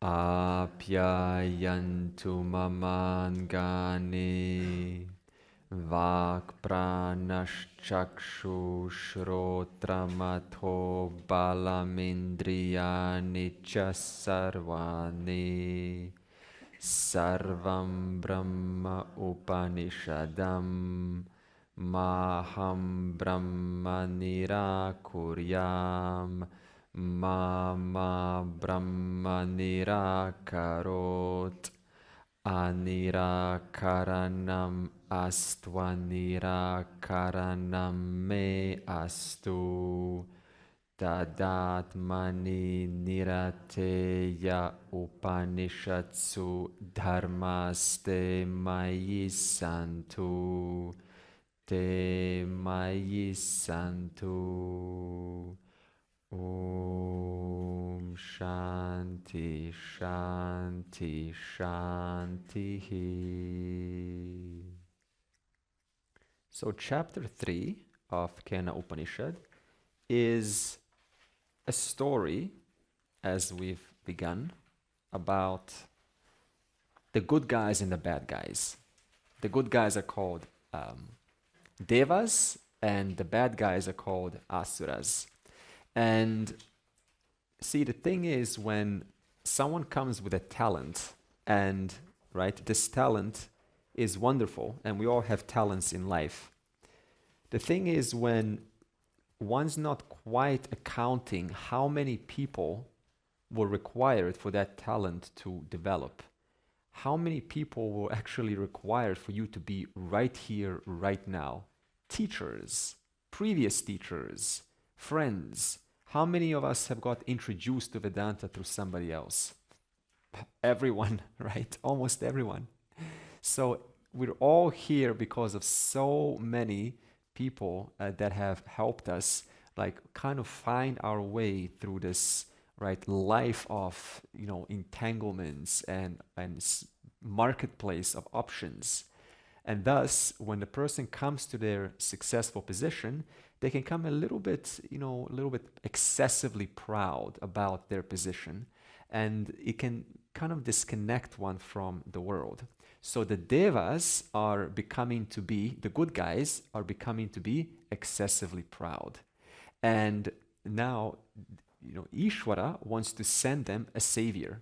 Apyayantu mamangani Vakpranashchakshushrotramatho balamindriyani cha sarvani Sarvam Brahma Upanishadam Maham Brahma Nirakuryam Mama Brahma Nirakarot Anirakaranam Astvanirakaranam Me Astu Tadatmani nirateya upanishatsu dharmaste mayi santu te mayi santu. Om Shanti Shanti Shanti. So chapter 3 of Kena Upanishad is a story, as we've begun, about the good guys and the bad guys. The good guys are called Devas, and the bad guys are called Asuras. And see, the thing is, when someone comes with a talent, and this talent is wonderful, and we all have talents in life. The thing is, when one's not quite accounting how many people were required for that talent to develop. How many people were actually required for you to be right here, right now? Teachers, previous teachers, friends. How many of us have got introduced to Vedanta through somebody else? Everyone, right? Almost everyone. So we're all here because of so many people that have helped us kind of find our way through this life of entanglements and marketplace of options. And thus, when the person comes to their successful position, they can come a little bit excessively proud about their position, and it can kind of disconnect one from the world. So the devas are becoming to be, the good guys are becoming to be excessively proud. And now, Ishvara wants to send them a savior,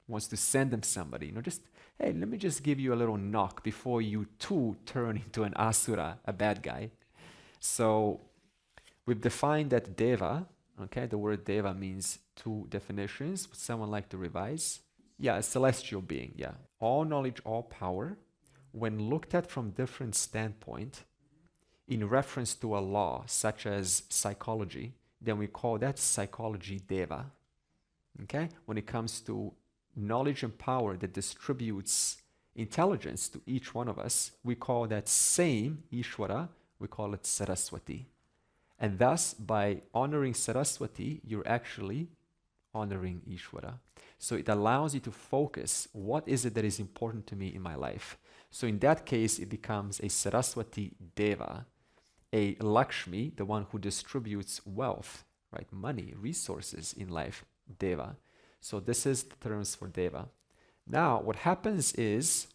wants to send them somebody, hey, let me just give you a little knock before you too turn into an asura, a bad guy. So we've defined that deva, okay? The word deva means two definitions. Would someone like to revise? Yeah, a celestial being, yeah. All knowledge, all power, when looked at from different standpoint, in reference to a law such as psychology, then we call that psychology deva. Okay? When it comes to knowledge and power that distributes intelligence to each one of us, we call that same Ishvara, we call it Saraswati. And thus, by honoring Saraswati, you're actually honoring Ishvara. So it allows you to focus, what is it that is important to me in my life? So in that case, it becomes a Saraswati Deva, a Lakshmi, the one who distributes wealth, money, resources in life, Deva. So this is the terms for Deva. Now, what happens is,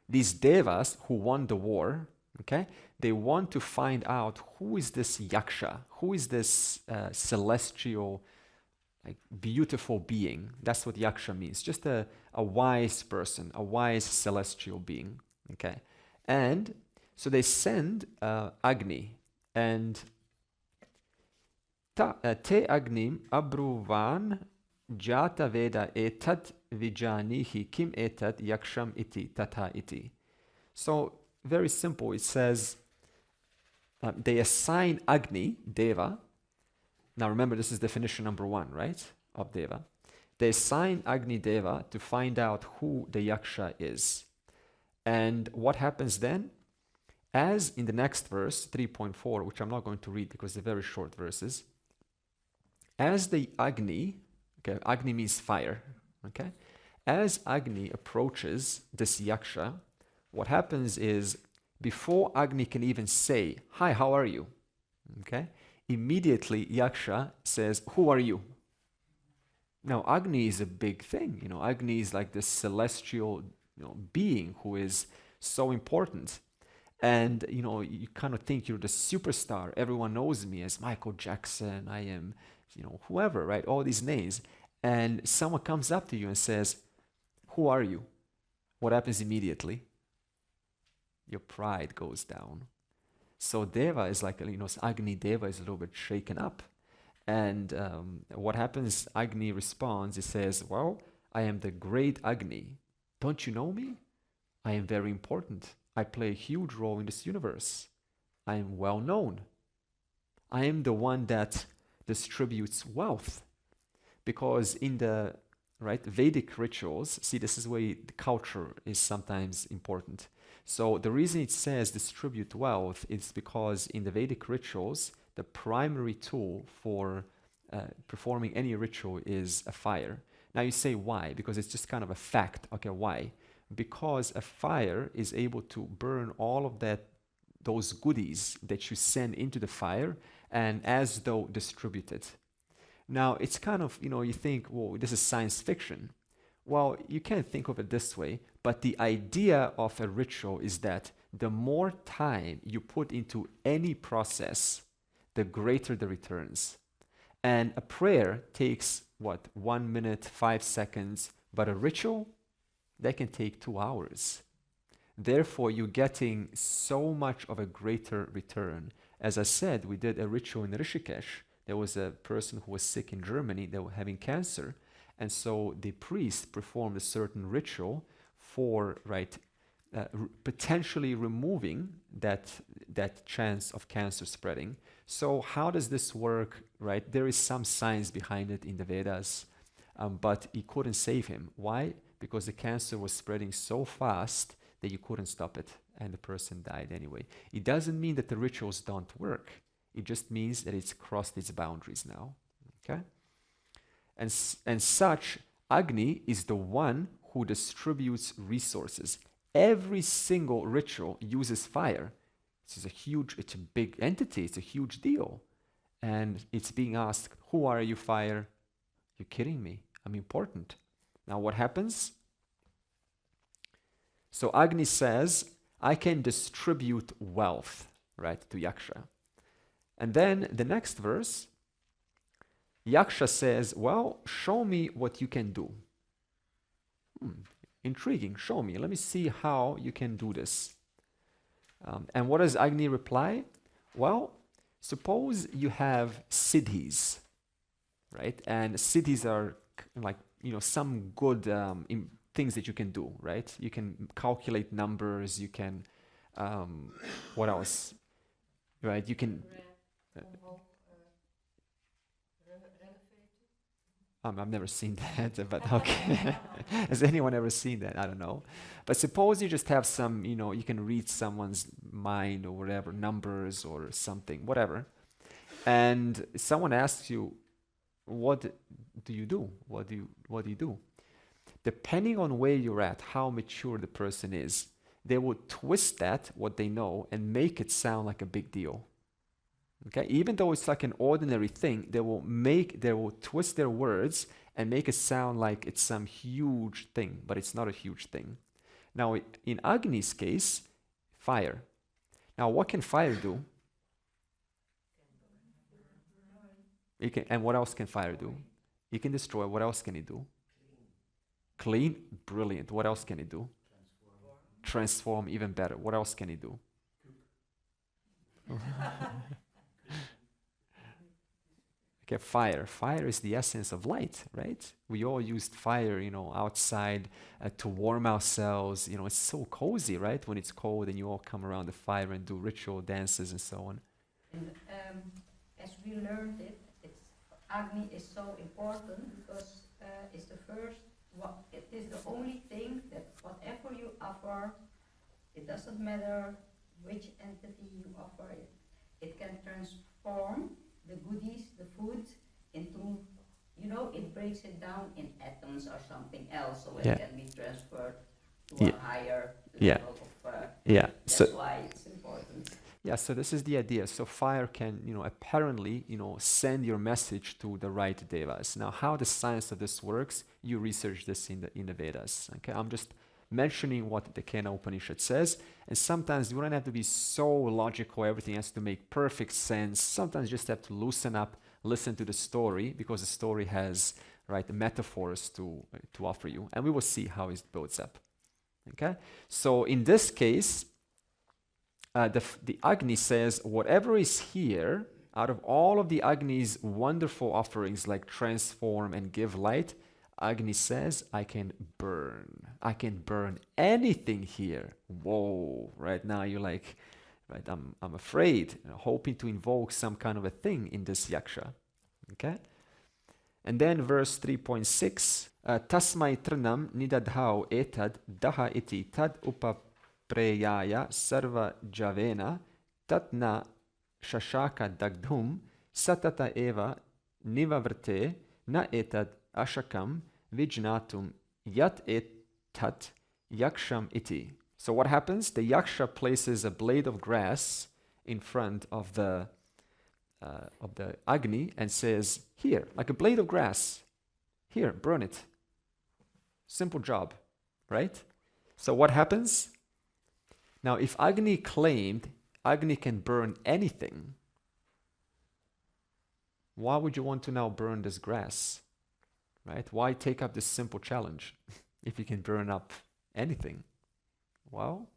these Devas who won the war, okay, they want to find out who is this Yaksha, who is this celestial, beautiful being. That's what Yaksha means, just a wise person, a wise celestial being, okay? And so they send Agni, and te agnim abruvan jata veda etat vijanihi kim etat yaksham iti tata iti. So very simple, it says they assign Agni, Deva. Now remember, this is definition number 1, right, of Deva. They assign Agni Deva to find out who the Yaksha is. And what happens then? As in the next verse, 3.4, which I'm not going to read because they're very short verses, as the Agni, okay, Agni means fire, okay? As Agni approaches this Yaksha, what happens is, before Agni can even say, hi, how are you? Okay? Immediately Yaksha says, who are you? Now, Agni is a big thing. Agni is like this celestial, being who is so important. And, you kind of think you're the superstar. Everyone knows me as Michael Jackson. I am, whoever, right? All these names. And someone comes up to you and says, who are you? What happens immediately? Your pride goes down. So Deva is like, Agni Deva is a little bit shaken up. And what happens, Agni responds, he says, well, I am the great Agni. Don't you know me? I am very important. I play a huge role in this universe. I am well known. I am the one that distributes wealth. Because in the Vedic rituals, see, this is where the culture is sometimes important. So the reason it says distribute wealth is because in the Vedic rituals, the primary tool for performing any ritual is a fire. Now you say why? Because it's just kind of a fact. Okay, why? Because a fire is able to burn all of those goodies that you send into the fire and as though distribute it. Now it's kind of, you think, well, this is science fiction. Well, you can't think of it this way, but the idea of a ritual is that the more time you put into any process, the greater the returns. And a prayer takes, 1 minute, 5 seconds, but a ritual, that can take 2 hours. Therefore, you're getting so much of a greater return. As I said, we did a ritual in Rishikesh. There was a person who was sick in Germany, they were having cancer. And so the priest performed a certain ritual for, potentially removing that chance of cancer spreading. So how does this work, right? There is some science behind it in the Vedas, but he couldn't save him. Why? Because the cancer was spreading so fast that you couldn't stop it, and the person died anyway. It doesn't mean that the rituals don't work. It just means that it's crossed its boundaries now, okay? And such, Agni is the one who distributes resources. Every single ritual uses fire. It's a big entity, it's a huge deal. And it's being asked, who are you, fire? You're kidding me, I'm important. Now what happens? So Agni says, I can distribute wealth, to Yaksha. And then the next verse, Yaksha says, well, show me what you can do. Intriguing, show me. Let me see how you can do this. And what does Agni reply? Well, suppose you have siddhis, And siddhis are some good things that you can do, You can calculate numbers, you can, what else? You can... I've never seen that, but okay. Has anyone ever seen that? I don't know. But suppose you just have some, you can read someone's mind or whatever, numbers or something, whatever. And someone asks you, what do you do? What do you do? Depending on where you're at, how mature the person is, they will twist that, what they know, and make it sound like a big deal. Okay, even though it's like an ordinary thing, they will twist their words and make it sound like it's some huge thing, but it's not a huge thing. Now, in Agni's case, fire. Now, what can fire do? And what else can fire do? It can destroy. What else can it do? Clean. Brilliant. What else can it do? Transform. Even better. What else can it do? Okay, fire. Fire is the essence of light, We all used fire, outside to warm ourselves. It's so cozy, When it's cold and you all come around the fire and do ritual dances and so on. And as we learned Agni is so important because it's the first. It is the only thing that whatever you offer, it doesn't matter which entity you offer it. It can transform the goodies, the food, into, it breaks it down in atoms or something else, so it can be transferred to a higher level of. Yeah. That's why it's important. Yeah, so this is the idea. So fire can, apparently, send your message to the right devas. Now, how the science of this works, you research this in the Vedas. Okay, I'm just mentioning what the Kena Upanishad says, and sometimes you don't have to be so logical. Everything has to make perfect sense. Sometimes you just have to loosen up, listen to the story, because the story has metaphors to offer you, and we will see how it builds up. Okay, so in this case, the Agni says, whatever is here, out of all of the Agni's wonderful offerings like transform and give light, Agni says, I can burn. I can burn anything here. Whoa, right now you're like, I'm afraid, hoping to invoke some kind of a thing in this yaksha. Okay? And then verse 3.6, Tasmai trinam nidadhau etad daha iti tad upapreyaya sarva javena tatna shashaka dagdhum satata eva nivavrte na etad ashakam vijnatum yat etat yaksham iti. So what happens? The yaksha places a blade of grass in front of the Agni and says, here, like a blade of grass, here, burn it. Simple job, right? So what happens? Now, if Agni claimed Agni can burn anything, why would you want to now burn this grass, right? Why take up this simple challenge if you can burn up anything? Well,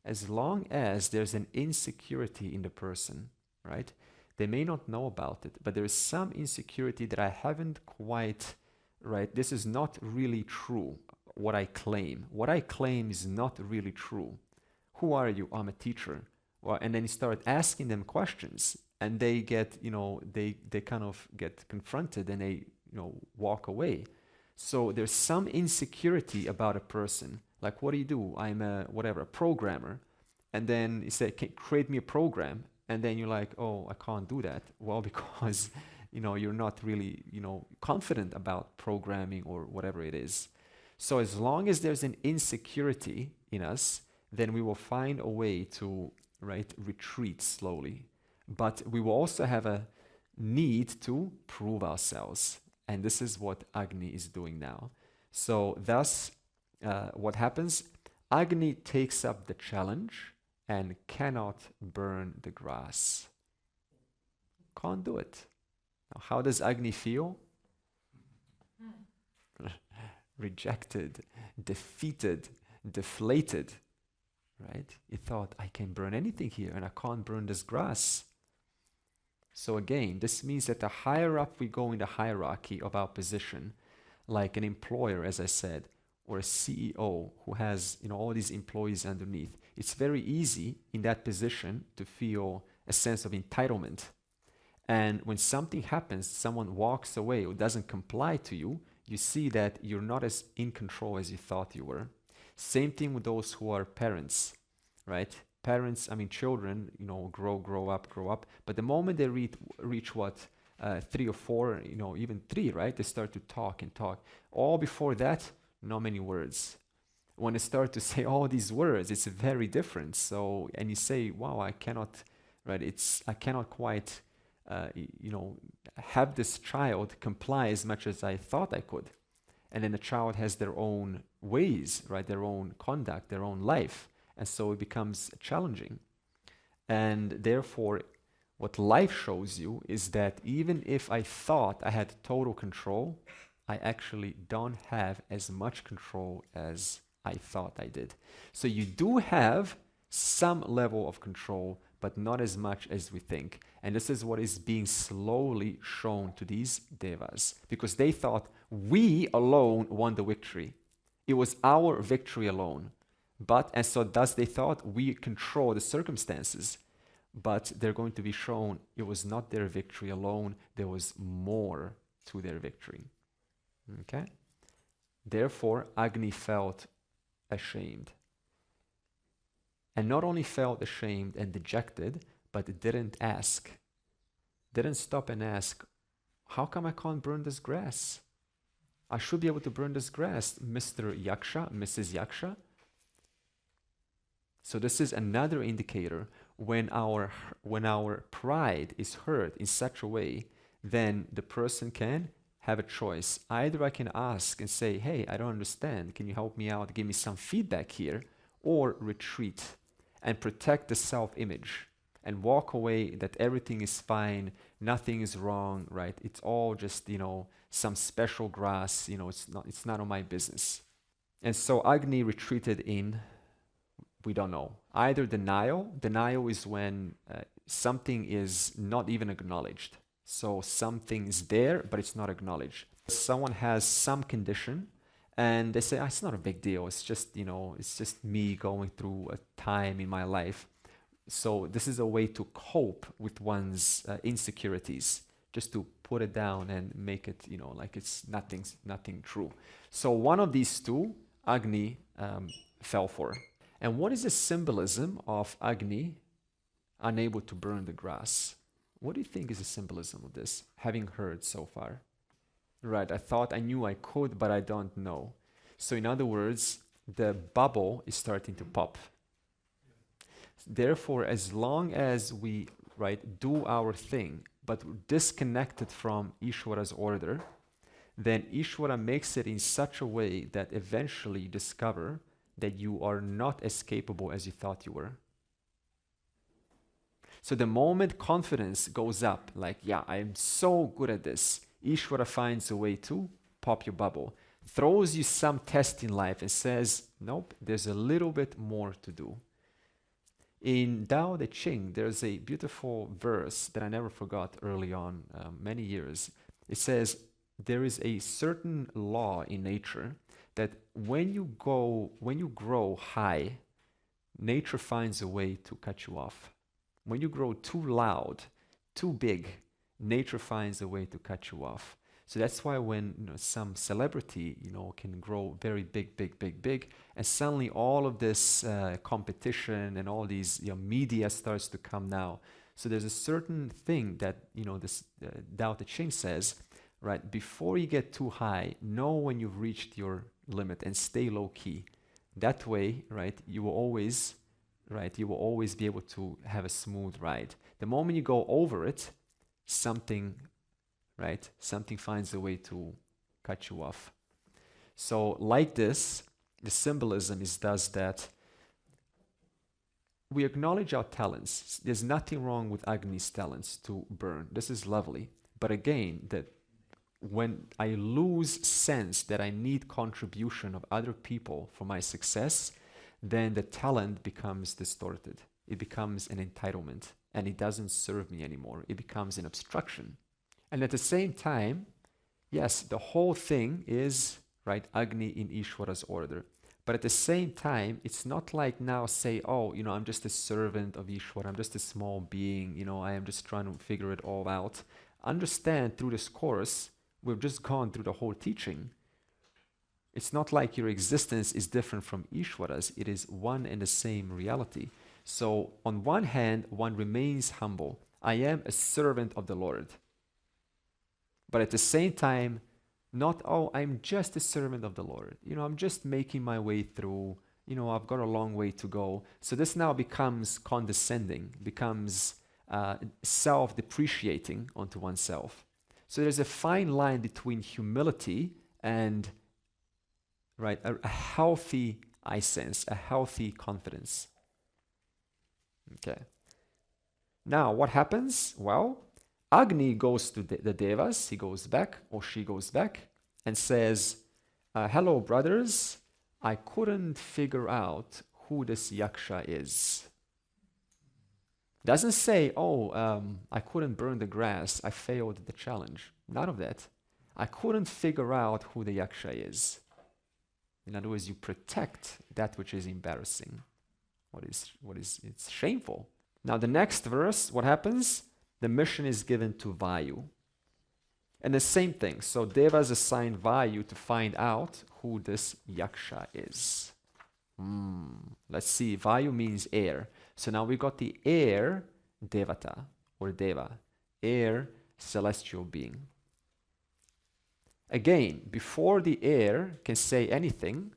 as long as there's an insecurity in the person, right? They may not know about it, but there is some insecurity that I haven't quite, right? This is not really true, what I claim. What I claim is not really true. Who are you? I'm a teacher. Well, and then you start asking them questions, and they get, they kind of get confronted and they, walk away. So there's some insecurity about a person. Like, what do? I'm a programmer. And then you say, create me a program. And then you're like, oh, I can't do that. Well, because, you're not really, confident about programming or whatever it is. So as long as there's an insecurity in us, then we will find a way to, retreat slowly. But we will also have a need to prove ourselves. And this is what Agni is doing now. So thus, what happens? Agni takes up the challenge and cannot burn the grass. Can't do it. Now, how does Agni feel? Rejected, defeated, deflated, right? He thought, I can burn anything here and I can't burn this grass. So again, this means that the higher up we go in the hierarchy of our position, like an employer, as I said, or a CEO who has all these employees underneath, it's very easy in that position to feel a sense of entitlement. And when something happens, someone walks away or doesn't comply to you, you see that you're not as in control as you thought you were. Same thing with those who are parents, right? Parents, children, grow up. But the moment they reach 3 or 4, even 3, right? They start to talk and talk. All before that, not many words. When they start to say all these words, it's very different. So, and you say, wow, I cannot quite, have this child comply as much as I thought I could. And then the child has their own ways, right? Their own conduct, their own life. And so it becomes challenging. And therefore, what life shows you is that even if I thought I had total control, I actually don't have as much control as I thought I did. So you do have some level of control, but not as much as we think. And this is what is being slowly shown to these devas, because they thought we alone won the victory. It was our victory alone. And so thus they thought we control the circumstances, but they're going to be shown it was not their victory alone. There was more to their victory. Okay? Therefore, Agni felt ashamed. And not only felt ashamed and dejected, but didn't ask. Didn't stop and ask, how come I can't burn this grass? I should be able to burn this grass, Mr. Yaksha, Mrs. Yaksha. So this is another indicator when our pride is hurt in such a way, then the person can have a choice. Either I can ask and say, hey, I don't understand. Can you help me out? Give me some feedback here. Or retreat and protect the self-image and walk away that everything is fine, nothing is wrong, right? It's all just, some special grass, it's none of my business. And so Agni retreated in, we don't know, either denial. Denial is when something is not even acknowledged. So something is there, but it's not acknowledged. Someone has some condition and they say, it's not a big deal. It's just, it's just me going through a time in my life. So this is a way to cope with one's insecurities, just to put it down and make it, like it's nothing true. So one of these two, Agni fell for. And what is the symbolism of Agni unable to burn the grass? What do you think is the symbolism of this, having heard so far? Right, I knew I could, but I don't know. So in other words, the bubble is starting to pop. Therefore, as long as we, do our thing, but disconnected from Ishvara's order, then Ishvara makes it in such a way that eventually you discover that you are not as capable as you thought you were. So the moment confidence goes up, like, I am so good at this, Ishvara finds a way to pop your bubble, throws you some test in life and says, nope, there's a little bit more to do. In Tao Te Ching, there's a beautiful verse that I never forgot early on, many years. It says, there is a certain law in nature that when you grow high, nature finds a way to cut you off. When you grow too loud, too big, nature finds a way to cut you off. So that's why when some celebrity, can grow very big, and suddenly all of this competition and all these media starts to come now. So there's a certain thing that this Tao Te Ching says, right? Before you get too high, know when you've reached your limit and stay low key. That way, right? You will always be able to have a smooth ride. The moment you go over it, something finds a way to cut you off. So like this, the symbolism is thus that we acknowledge our talents. There's nothing wrong with Agni's talents to burn. This is lovely. But again, that when I lose sense that I need contribution of other people for my success, then the talent becomes distorted. It becomes an entitlement and it doesn't serve me anymore. It becomes an obstruction. And at the same time, yes, the whole thing is, Agni in Ishvara's order. But at the same time, it's not like now say, I'm just a servant of Ishvara, I'm just a small being, I am just trying to figure it all out. Understand through this course, we've just gone through the whole teaching. It's not like your existence is different from Ishvara's, it is one and the same reality. So on one hand, one remains humble. I am a servant of the Lord. But at the same time, not, I'm just a servant of the Lord. I'm just making my way through. I've got a long way to go. So this now becomes condescending, becomes self-depreciating onto oneself. So there's a fine line between humility and, a healthy, I sense, a healthy confidence. Okay. Now, what happens? Well, Agni goes to the Devas, he goes back, or she goes back, and says, hello, brothers, I couldn't figure out who this Yaksha is. Doesn't say, I couldn't burn the grass, I failed the challenge. None of that. I couldn't figure out who the Yaksha is. In other words, you protect that which is embarrassing. It's shameful. Now the next verse, what happens? The mission is given to Vayu. And the same thing. So Devas assigned Vayu to find out who this Yaksha is. Let's see. Vayu means air. So now we got the air Devata or Deva. Air celestial being. Again, before the air can say anything,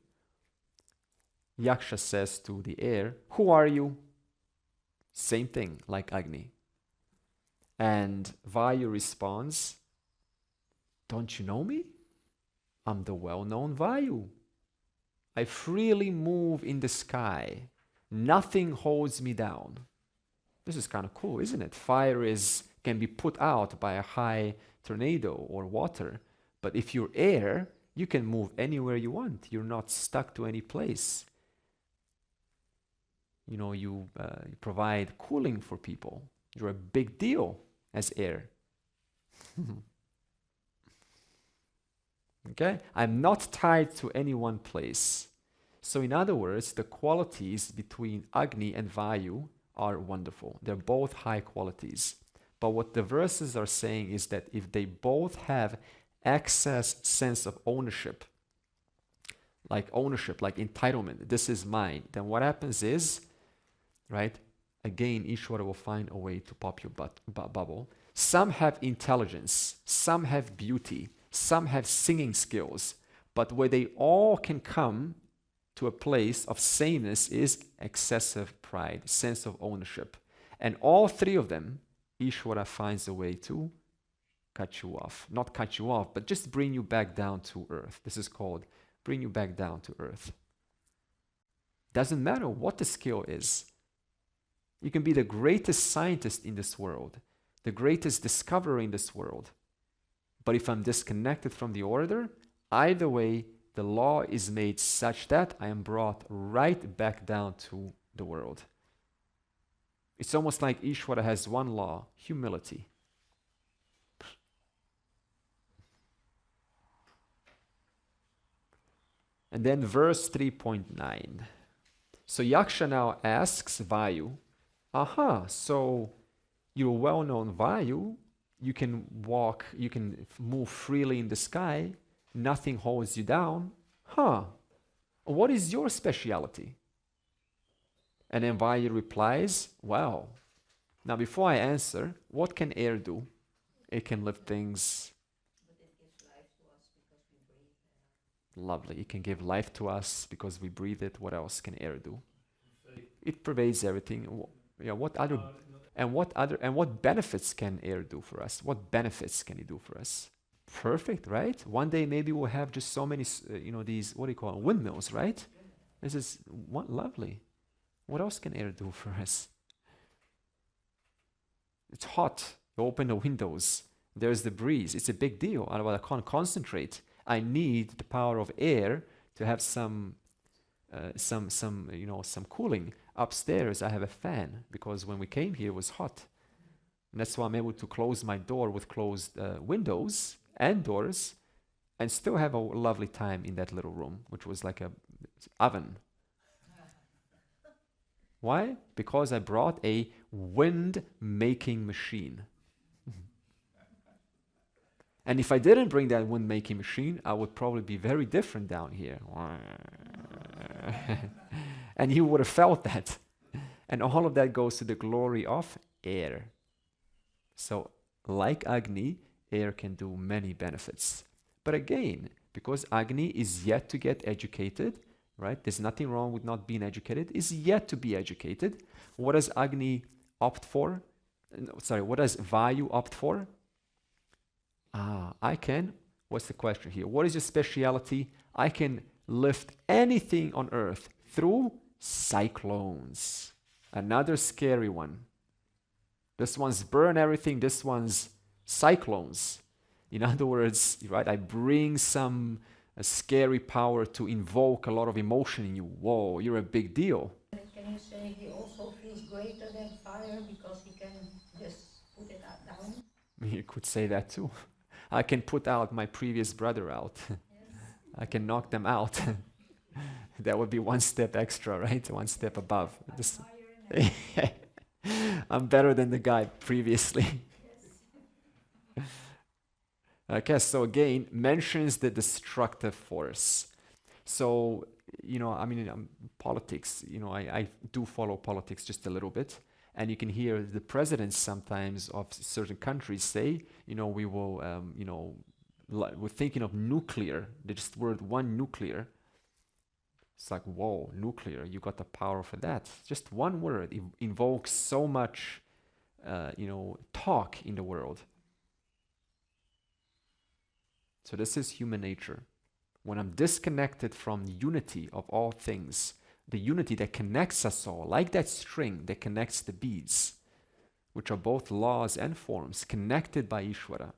Yaksha says to the air, who are you? Same thing like Agni. And Vayu responds, don't you know me? I'm the well-known Vayu. I freely move in the sky. Nothing holds me down. This is kind of cool, isn't it? Fire can be put out by a high tornado or water, but if you're air, you can move anywhere you want. You're not stuck to any place. You provide cooling for people. You're a big deal as air. Okay? I'm not tied to any one place. So in other words, the qualities between Agni and Vayu are wonderful. They're both high qualities. But what the verses are saying is that if they both have excess sense of ownership, like entitlement, this is mine, then what happens is, right, again, Ishvara will find a way to pop your bubble. Some have intelligence, some have beauty, some have singing skills, but where they all can come to a place of sameness is excessive pride, sense of ownership. And all three of them, Ishvara finds a way to cut you off. Not cut you off, but just bring you back down to earth. This is called bring you back down to earth. Doesn't matter what the skill is. You can be the greatest scientist in this world, the greatest discoverer in this world. But if I'm disconnected from the order, either way, the law is made such that I am brought right back down to the world. It's almost like Ishvara has one law, humility. And then verse 3.9. So Yaksha now asks Vayu, so you're well-known Vayu, you can walk, you can move freely in the sky, nothing holds you down. What is your speciality? And then Vayu replies, well, now before I answer, what can air do? It can lift things. But it gives life to us because we breathe. Lovely. It can give life to us because we breathe it. What else can air do? It pervades everything. Yeah, what benefits can air do for us? What benefits can it do for us? Perfect, right? One day maybe we'll have just so many, these, what do you call it, windmills, right? This is lovely. What else can air do for us? It's hot. You open the windows. There's the breeze. It's a big deal. Otherwise, I can't concentrate. I need the power of air to have some cooling. Upstairs, I have a fan because when we came here, it was hot. And that's why I'm able to close my door with closed windows and doors and still have a lovely time in that little room, which was like a oven. Why? Because I brought a wind-making machine. And if I didn't bring that wind-making machine, I would probably be very different down here. And you would have felt that. And all of that goes to the glory of air. So, like Agni, air can do many benefits. But again, because Agni is yet to get educated, right? There's nothing wrong with not being educated. Is yet to be educated. What does Agni opt for? What does Vayu opt for? What's the question here? What is your speciality? I can lift anything on earth through cyclones. Another scary one. This one's burn everything. This one's cyclones. In other words, right? I bring some scary power to invoke a lot of emotion in you. Whoa, you're a big deal. Can you say he also feels greater than fire because he can just put it down? You could say that too. I can put out my previous brother out. Yes. I can knock them out. That would be one step extra, right? One step above. I'm better than the guy previously. Yes. Okay, so again, mentions the destructive force. So, politics, I do follow politics just a little bit. And you can hear the presidents sometimes of certain countries say, we will, we're thinking of nuclear, the just word one nuclear. It's like, whoa, nuclear, you got the power for that. Just one word invokes so much, talk in the world. So this is human nature. When I'm disconnected from the unity of all things, the unity that connects us all, like that string that connects the beads, which are both laws and forms, connected by Ishvara.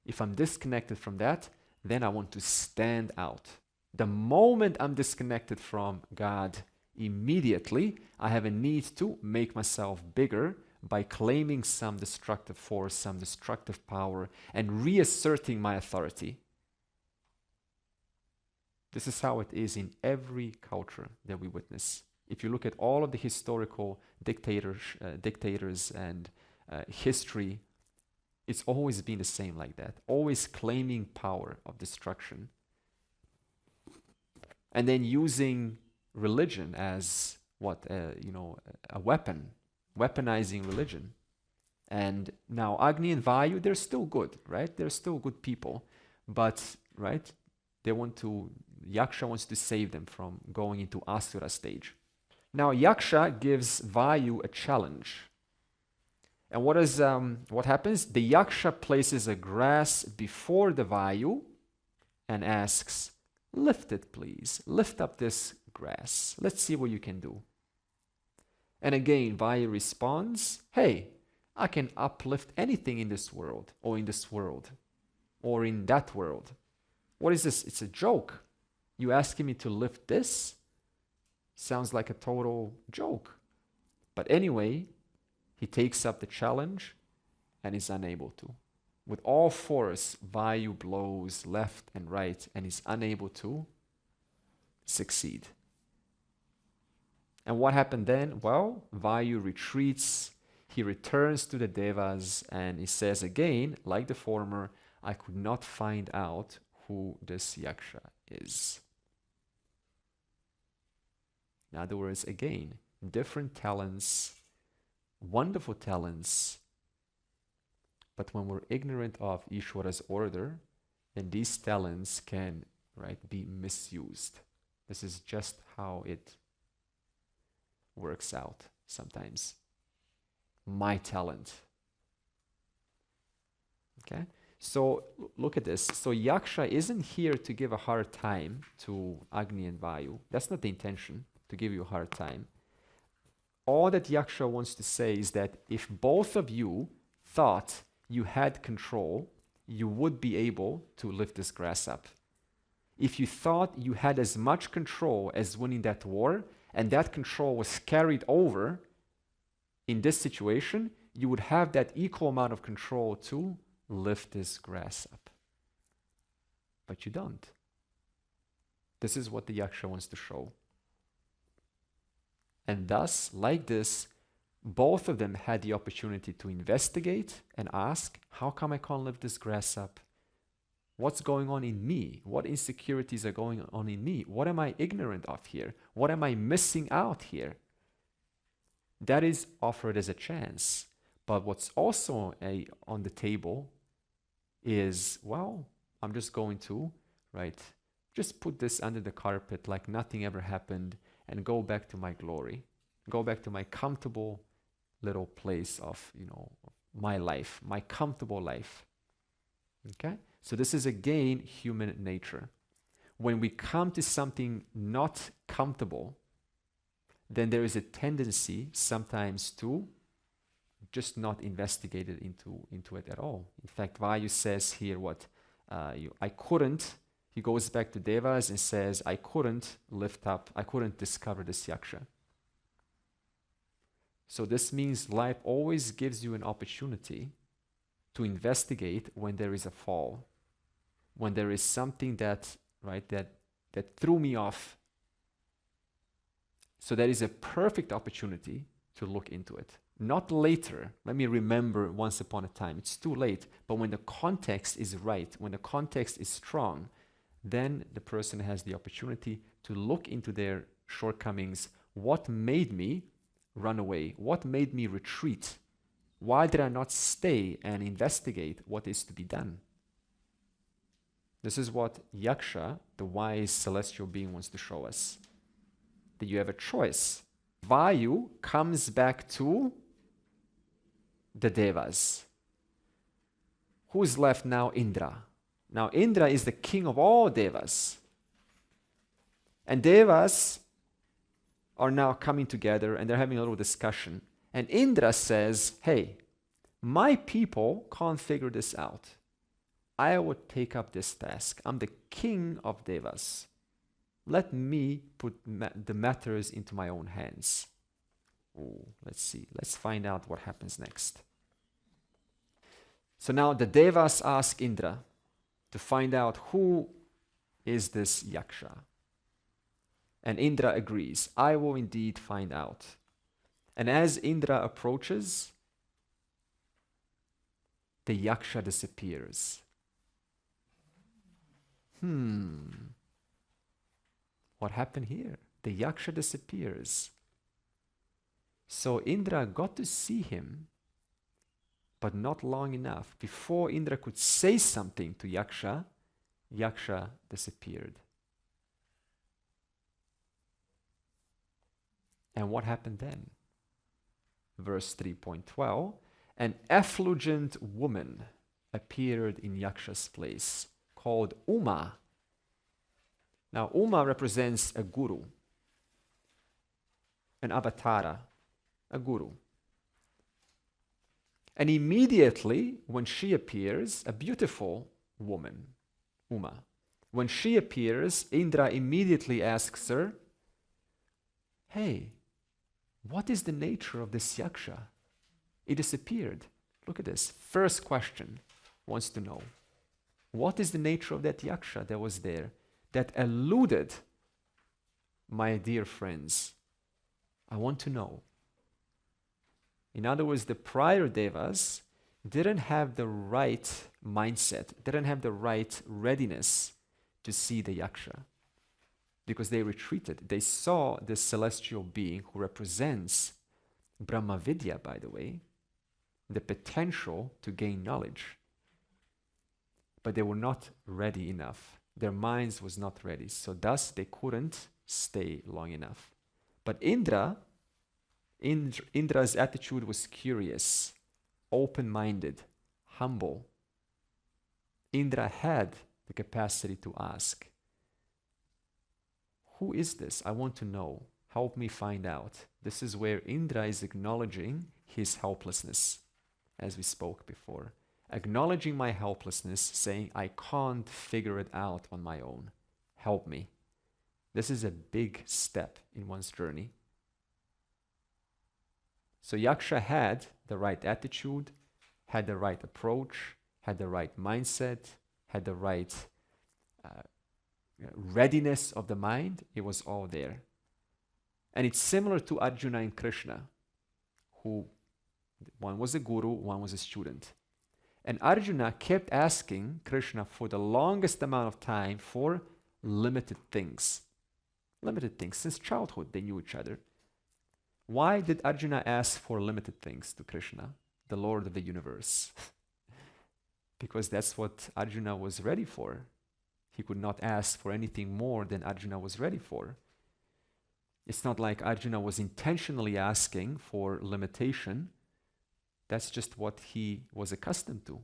If I'm disconnected from that, then I want to stand out. The moment I'm disconnected from God, immediately I have a need to make myself bigger by claiming some destructive force, some destructive power, and reasserting my authority. This is how it is in every culture that we witness. If you look at all of the historical dictators and history, it's always been the same like that, always claiming power of destruction. And then using religion as a weapon, weaponizing religion. And now Agni and Vayu, they're still good, right? They're still good people, but, right, Yaksha wants to save them from going into Asura stage. Now Yaksha gives Vayu a challenge. And what happens? The Yaksha places a grass before the Vayu and asks, lift it please, lift up this grass. Let's see what you can do. And again, Vayu responds, hey, I can uplift anything in this world, or in this world, or in that world. What is this? It's a joke. You asking me to lift this? Sounds like a total joke. But anyway, he takes up the challenge and is unable to. With all force, Vayu blows left and right and is unable to succeed. And what happened then? Well, Vayu retreats, he returns to the Devas, and he says again, like the former, I could not find out who this Yaksha is. In other words, again, different talents, wonderful talents, but when we're ignorant of Ishvara's order, then these talents can, right, be misused. This is just how it works out sometimes. My talent. Okay? So look at this. So Yaksha isn't here to give a hard time to Agni and Vayu. That's not the intention, to give you a hard time. All that Yaksha wants to say is that if both of you thought you had control, you would be able to lift this grass up. If you thought you had as much control as winning that war, and that control was carried over in this situation, you would have that equal amount of control to lift this grass up. But you don't. This is what the Yaksha wants to show. And thus, like this, both of them had the opportunity to investigate and ask, how come I can't lift this grass up? What's going on in me? What insecurities are going on in me? What am I ignorant of here? What am I missing out here? That is offered as a chance. But what's also on the table is, well, I'm just going to, right, just put this under the carpet like nothing ever happened and go back to my glory. Go back to my comfortable little place of, my life, my comfortable life. Okay? So this is again human nature. When we come to something not comfortable, then there is a tendency sometimes to just not investigate it into it at all. In fact, Vayu says here I couldn't, he goes back to Devas and says, I couldn't discover this Yaksha. So this means life always gives you an opportunity to investigate when there is a fall, when there is something that threw me off. So that is a perfect opportunity to look into it. Not later. Let me remember once upon a time. It's too late. But when the context is right, when the context is strong, then the person has the opportunity to look into their shortcomings. What made me run away? What made me retreat? Why did I not stay and investigate what is to be done? This is what Yaksha, the wise celestial being, wants to show us. that you have a choice. Vayu comes back to the Devas. Who's left now? Indra. Now Indra is the king of all Devas. And Devas are now coming together and they're having a little discussion. And Indra says, hey, my people can't figure this out. I would take up this task. I'm the king of Devas. Let me put the matters into my own hands. Ooh, let's see. Let's find out what happens next. So now the Devas ask Indra to find out who is this Yaksha. And Indra agrees, I will indeed find out. And as Indra approaches, the Yaksha disappears. What happened here? The Yaksha disappears. So Indra got to see him, but not long enough. Before Indra could say something to Yaksha, Yaksha disappeared. And what happened then? Verse 3.12, an effulgent woman appeared in Yaksha's place, called Uma. Now, Uma represents a guru, an avatara, a guru. And immediately, when she appears, a beautiful woman, Uma, when she appears, Indra immediately asks her, hey, what is the nature of this Yaksha? It disappeared. Look at this. First question wants to know, what is the nature of that Yaksha that was there, that eluded my dear friends? I want to know. In other words, the prior Devas didn't have the right mindset, didn't have the right readiness to see the Yaksha, because they retreated. They saw this celestial being who represents Brahma Vidya, by the way, the potential to gain knowledge. But they were not ready enough. Their minds was not ready, so thus they couldn't stay long enough. But Indra's attitude was curious, open-minded, humble. Indra had the capacity to ask, who is this? I want to know. Help me find out. This is where Indra is acknowledging his helplessness, as we spoke before. Acknowledging my helplessness, saying, I can't figure it out on my own. Help me. This is a big step in one's journey. So Yaksha had the right attitude, had the right approach, had the right mindset, had the right readiness of the mind. It was all there. And it's similar to Arjuna and Krishna, who one was a guru, one was a student. And Arjuna kept asking Krishna for the longest amount of time for limited things. Limited things. Since childhood, they knew each other. Why did Arjuna ask for limited things to Krishna, the Lord of the universe? Because that's what Arjuna was ready for. He could not ask for anything more than Arjuna was ready for. It's not like Arjuna was intentionally asking for limitation. That's just what he was accustomed to.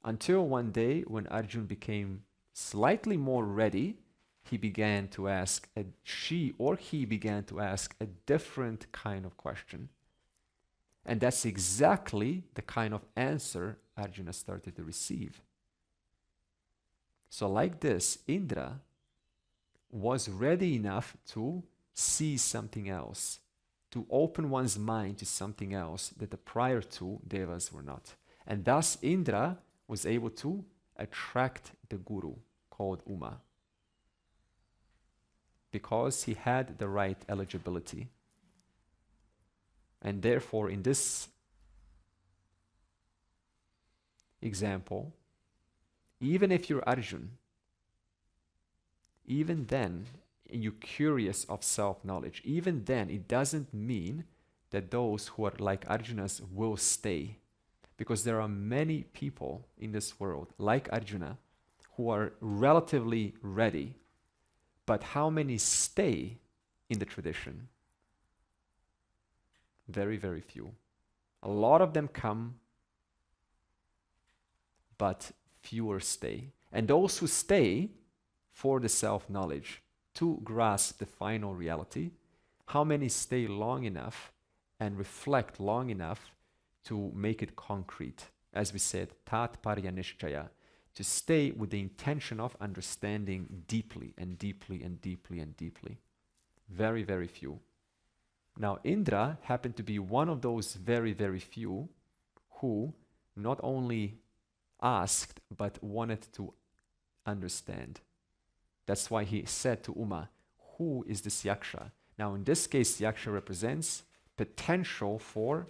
Until one day, when Arjuna became slightly more ready, he began to ask, he began to ask a different kind of question. And that's exactly the kind of answer Arjuna started to receive. So like this, Indra was ready enough to see something else, to open one's mind to something else that the prior two Devas were not. And thus Indra was able to attract the guru called Uma, because he had the right eligibility. And therefore, in this example, even if you're Arjun, even then, you're curious of self-knowledge, even then, it doesn't mean that those who are like Arjunas will stay. Because there are many people in this world, like Arjuna, who are relatively ready, But how many stay in the tradition? Very, very few. A lot of them come, but fewer stay. And those who stay for the self-knowledge, to grasp the final reality, how many stay long enough and reflect long enough to make it concrete? As we said, tat parya nishchaya, to stay with the intention of understanding deeply and deeply and deeply and deeply. Very, very few. Now, Indra happened to be one of those very, very few who not only asked, but wanted to understand. That's why he said to Uma, who is this Yaksha? Now, in this case, Yaksha represents potential for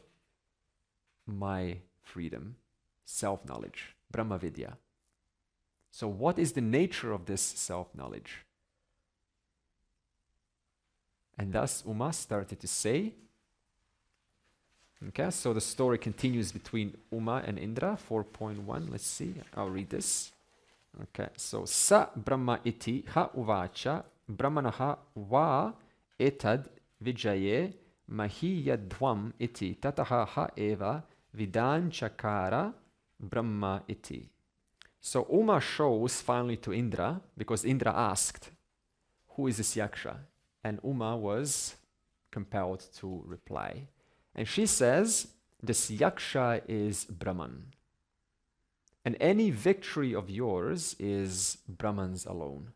my freedom, self-knowledge, Brahmavidya. So what is the nature of this self-knowledge? And thus Uma started to say, okay, so the story continues between Uma and Indra, 4.1, let's see, I'll read this. Okay, so Sa Brahma iti ha uvacha Brahmanaha va etad vijaye mahiyadvam iti tataha ha eva vidanchakara Brahma iti. So Uma shows finally to Indra, because Indra asked, who is this Yaksha? And Uma was compelled to reply. And she says, this Yaksha is Brahman. And any victory of yours is Brahman's alone.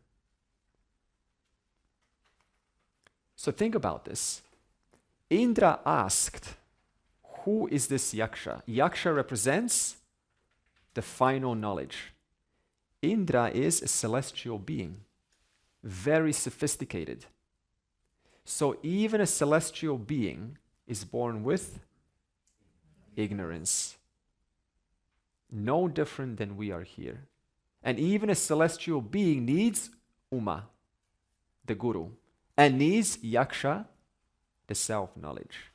So think about this. Indra asked, who is this Yaksha? Yaksha represents the final knowledge. Indra is a celestial being, very sophisticated. So even a celestial being is born with ignorance. No different than we are here. And even a celestial being needs Uma, the Guru, and needs Yaksha, the self-knowledge.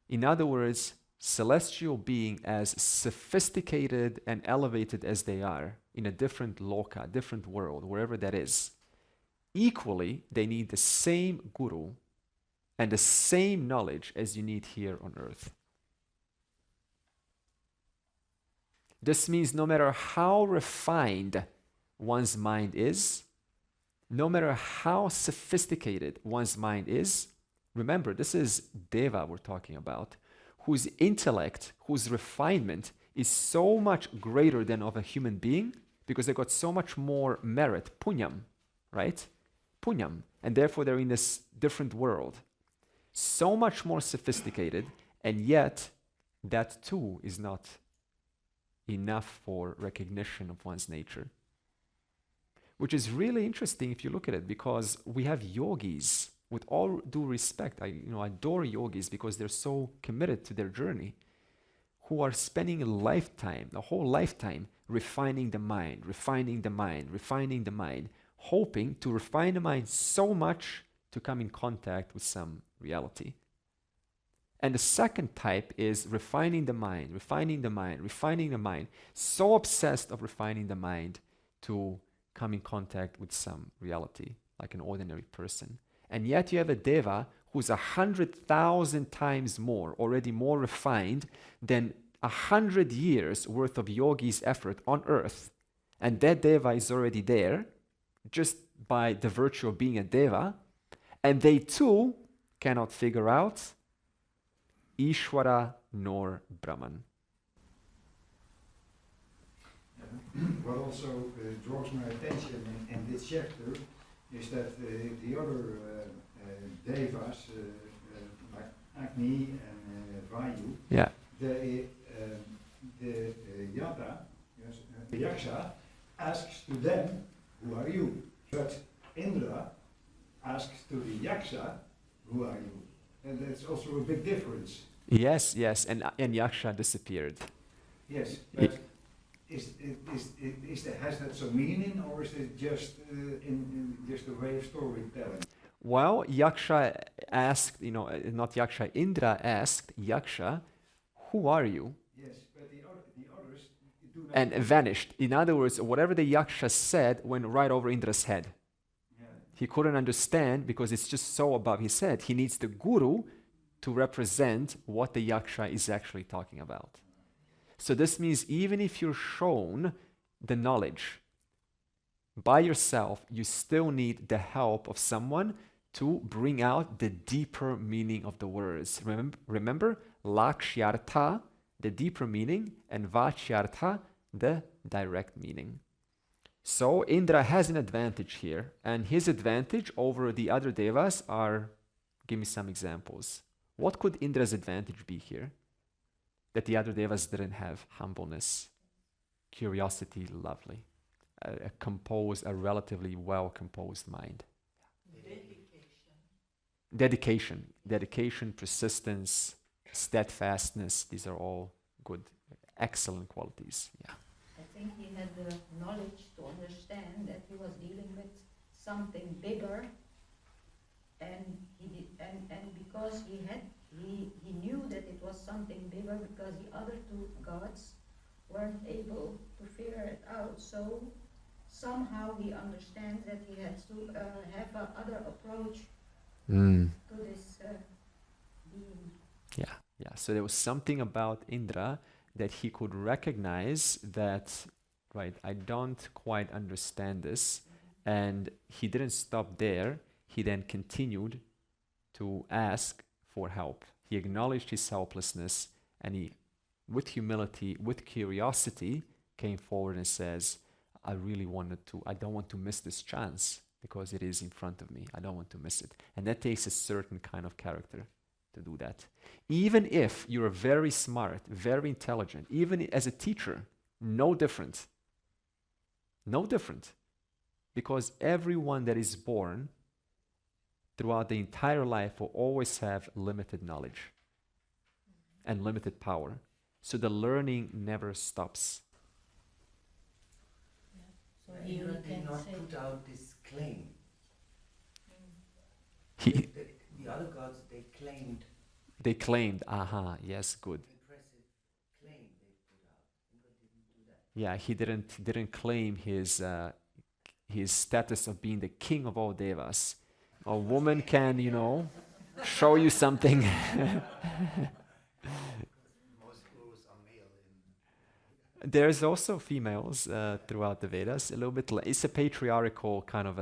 In other words, celestial being, as sophisticated and elevated as they are, in a different loka, different world, wherever that is, equally, they need the same Guru and the same knowledge as you need here on earth. This means no matter how refined one's mind is, no matter how sophisticated one's mind is, remember, this is Deva we're talking about, whose intellect, whose refinement is so much greater than of a human being, because they got so much more merit, punyam, right? Punyam, and therefore they're in this different world. So much more sophisticated, and yet that too is not enough for recognition of one's nature. Which is really interesting if you look at it, because we have yogis, with all due respect, I adore yogis because they're so committed to their journey, who are spending a whole lifetime, refining the mind, hoping to refine the mind so much to come in contact with some reality. And the second type is refining the mind, so obsessed of refining the mind to come in contact with some reality, like an ordinary person. And yet you have a Deva who's 100,000 times more, already more refined than 100 years worth of yogi's effort on earth. And that Deva is already there, just by the virtue of being a Deva. And they too cannot figure out Ishvara nor Brahman. What also draws my attention in this chapter is that the other devas, like Agni and Vayu, Yeah. the Yata, yes, the Yaksha, asks to them, who are you? But Indra asks to the Yaksha, who are you? And that's also a big difference. Yes, and Yaksha disappeared. Yes, but has that some meaning, or is it just in just a way of storytelling? Well, Yaksha asked, not Yaksha, Indra asked Yaksha, who are you? Yes, but the others do not. And vanished. In other words, whatever the Yaksha said went right over Indra's head. Yeah. He couldn't understand because it's just so above his head. He needs the guru to represent what the yaksha is actually talking about. So this means even if you're shown the knowledge by yourself, you still need the help of someone to bring out the deeper meaning of the words. Remember, lakshyartha, the deeper meaning, and vachyartha, the direct meaning. So Indra has an advantage here, and his advantage over the other devas are, give me some examples. What could Indra's advantage be here that the other devas didn't have? Humbleness, curiosity, lovely, a relatively well-composed mind. Dedication, persistence, steadfastness, these are all good, excellent qualities. Yeah. I think he had the knowledge to understand that he was dealing with something bigger, and he did, and because he knew that it was something bigger, because the other two gods weren't able to figure it out. So somehow he understands that he has to have another approach to this being. Yeah. So there was something about Indra that he could recognize that, right, I don't quite understand this. And he didn't stop there. He then continued to ask for help. He acknowledged his helplessness, and he, with humility, with curiosity, came forward and says, I don't want to miss this chance because it is in front of me. I don't want to miss it. And that takes a certain kind of character to do that. Even if you're very smart, very intelligent, even as a teacher, no different. No different. Because everyone that is born throughout the entire life will always have limited knowledge and limited power. So the learning never stops. So Indra did not put out this claim. The other gods, They claimed, yes, good. impressive claim they put out. Indra didn't do that. Yeah, he didn't claim his status of being the king of all devas. A woman can, show you something. Most gurus are male There's also females throughout the Vedas. A little bit. It's a patriarchal kind of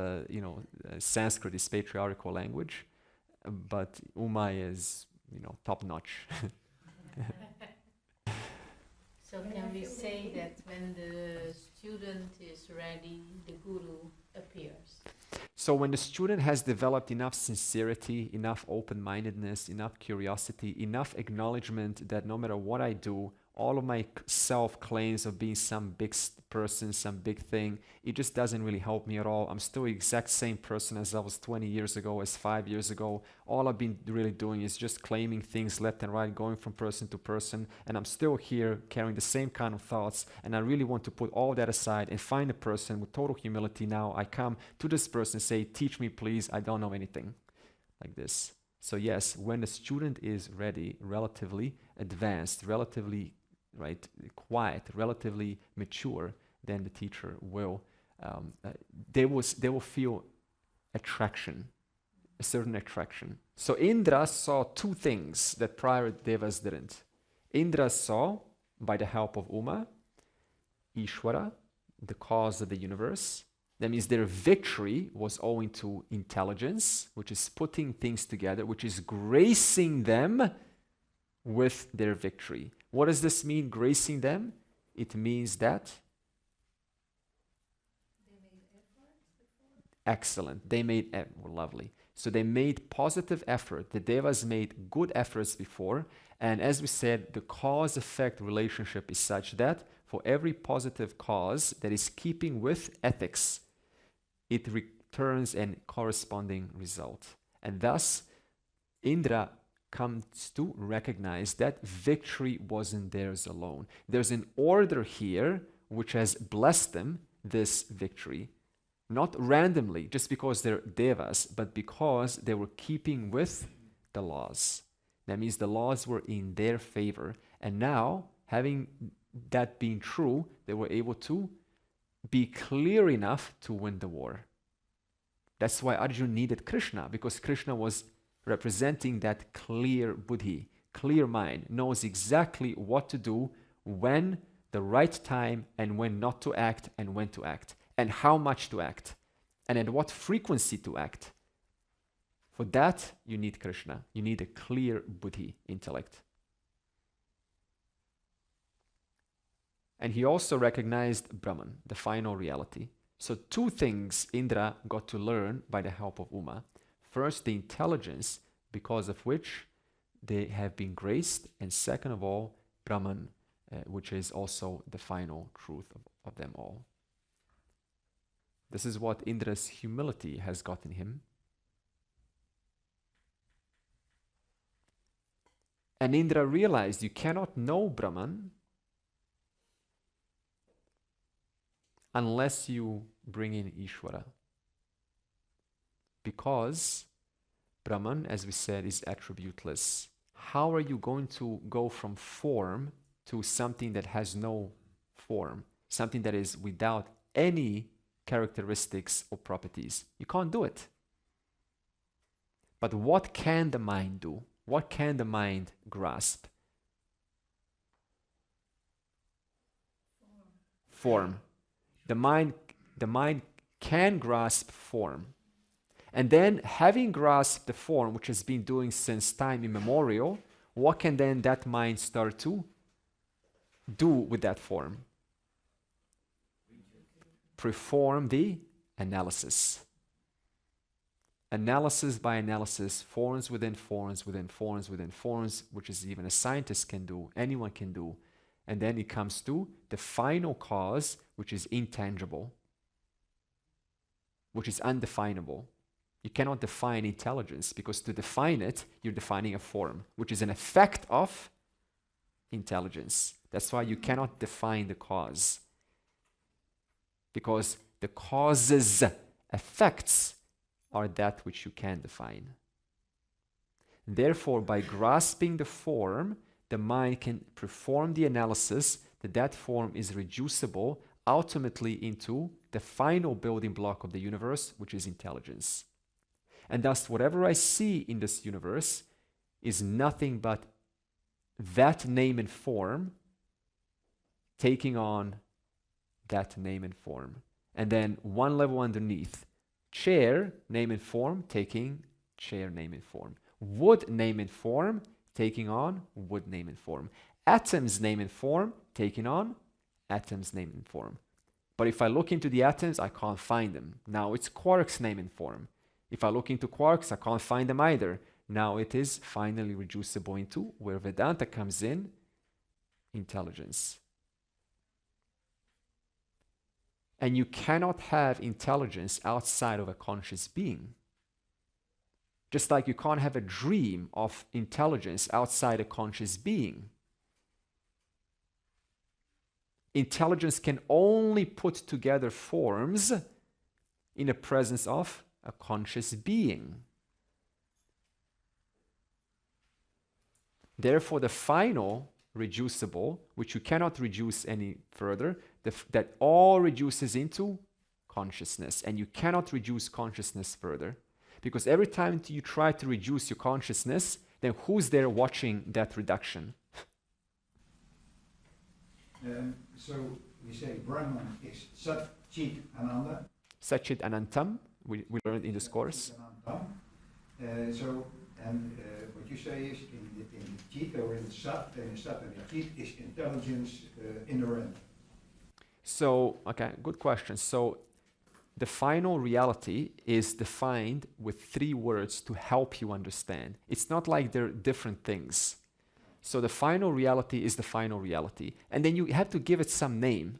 Sanskrit is patriarchal language, but Uma is top notch. So can we say that when the student is ready, the guru appears? So when the student has developed enough sincerity, enough open-mindedness, enough curiosity, enough acknowledgement that no matter what I do, all of my self-claims of being some big person, some big thing, it just doesn't really help me at all. I'm still the exact same person as I was 20 years ago, as 5 years ago. All I've been really doing is just claiming things left and right, going from person to person, and I'm still here carrying the same kind of thoughts, and I really want to put all that aside and find a person with total humility. Now I come to this person and say, teach me please, I don't know anything, like this. So yes, when the student is ready, relatively advanced, relatively quiet, relatively mature, then the teacher will, they will feel attraction, a certain attraction. So Indra saw two things that prior devas didn't. Indra saw, by the help of Uma, Ishvara, the cause of the universe. That means their victory was owing to intelligence, which is putting things together, which is gracing them with their victory. What does this mean, gracing them? It means that They made efforts. excellent. They made lovely. So they made positive effort. The devas made good efforts before, and as we said, the cause-effect relationship is such that for every positive cause that is keeping with ethics, it returns a corresponding result. And thus, Indra comes to recognize that victory wasn't theirs alone. There's an order here which has blessed them this victory. Not randomly, just because they're devas, but because they were keeping with the laws. That means the laws were in their favor. And now, having that being true, they were able to be clear enough to win the war. That's why Arjuna needed Krishna, because Krishna was representing that clear buddhi, clear mind, knows exactly what to do, when, the right time, and when not to act, and when to act, and how much to act, and at what frequency to act. For that, you need Krishna. You need a clear buddhi, intellect. And he also recognized Brahman, the final reality. So 2 things Indra got to learn by the help of Uma. First, the intelligence, because of which they have been graced, and second of all, Brahman, which is also the final truth of them all. This is what Indra's humility has gotten him. And Indra realized you cannot know Brahman unless you bring in Ishvara. Because Brahman, as we said, is attributeless. How are you going to go from form to something that has no form, something that is without any characteristics or properties? You can't do it. But what can the mind do? What can the mind grasp? Form. The mind can grasp form. And then, having grasped the form, which has been doing since time immemorial, what can then that mind start to do with that form? Perform the analysis. Analysis by analysis, forms within forms, within forms, within forms, which is even a scientist can do, anyone can do. And then it comes to the final cause, which is intangible, which is undefinable. You cannot define intelligence, because to define it, you're defining a form, which is an effect of intelligence. That's why you cannot define the cause, because the cause's effects are that which you can define. Therefore, by grasping the form, the mind can perform the analysis that form is reducible ultimately into the final building block of the universe, which is intelligence. And thus, whatever I see in this universe is nothing but that name and form taking on that name and form. And then one level underneath, chair, name and form, taking chair, name and form. Wood, name and form, taking on wood, name and form. Atoms, name and form, taking on atoms, name and form. But if I look into the atoms, I can't find them. Now it's quarks, name and form. If I look into quarks, I can't find them either. Now it is finally reducible into where Vedanta comes in, intelligence. And you cannot have intelligence outside of a conscious being. Just like you can't have a dream of intelligence outside a conscious being. Intelligence can only put together forms in the presence of a conscious being. Therefore, the final reducible, which you cannot reduce any further, that all reduces into consciousness, and you cannot reduce consciousness further. Because every time you try to reduce your consciousness, then who's there watching that reduction? So we say Brahman is Sat Chit Ananda. Sat Chit Anantam, we learned in this course. What you say is in the Chit or in the Sat and the Chit is intelligence inherent. So, okay, good question. So the final reality is defined with 3 words to help you understand. It's not like they're different things. So the final reality is the final reality. And then you have to give it some name.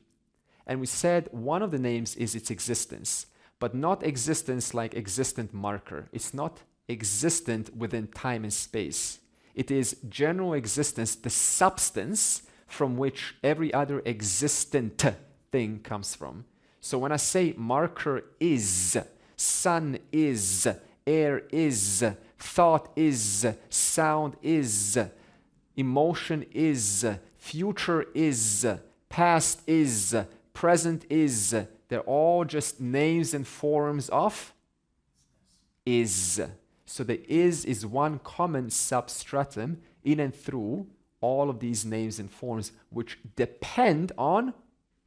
And we said one of the names is its existence, but not existence like existent marker. It's not existent within time and space. It is general existence, the substance from which every other existent thing comes from. So when I say marker is, sun is, air is, thought is, sound is, emotion is, future is, past is, present is, they're all just names and forms of is. So the is one common substratum in and through all of these names and forms which depend on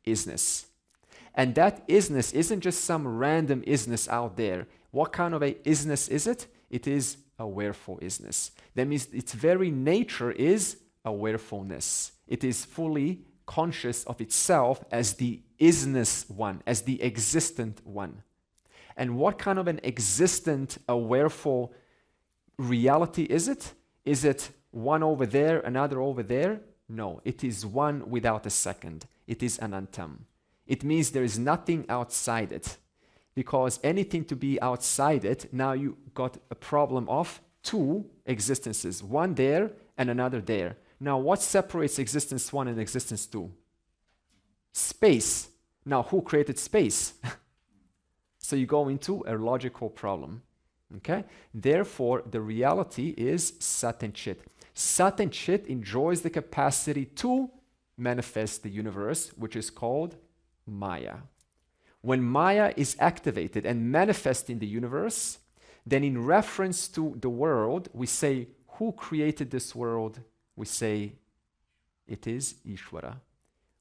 isness. And that isness isn't just some random isness out there. What kind of a isness is it? It is a awareful isness. That means its very nature is awarefulness. It is fully conscious of itself as the isness one, as the existent one. And what kind of an existent, awareful reality is it? Is it one over there, another over there? No, it is one without a second. It is anantam. It means there is nothing outside it. Because anything to be outside it, now you got a problem of two existences, one there and another there. Now, what separates existence one and existence two? Space. Now, who created space? So you go into a logical problem. Okay? Therefore, the reality is Sat and Chit. Sat and Chit enjoys the capacity to manifest the universe, which is called Maya. When Maya is activated and manifest in the universe, then in reference to the world, we say, who created this world? We say, it is Ishvara.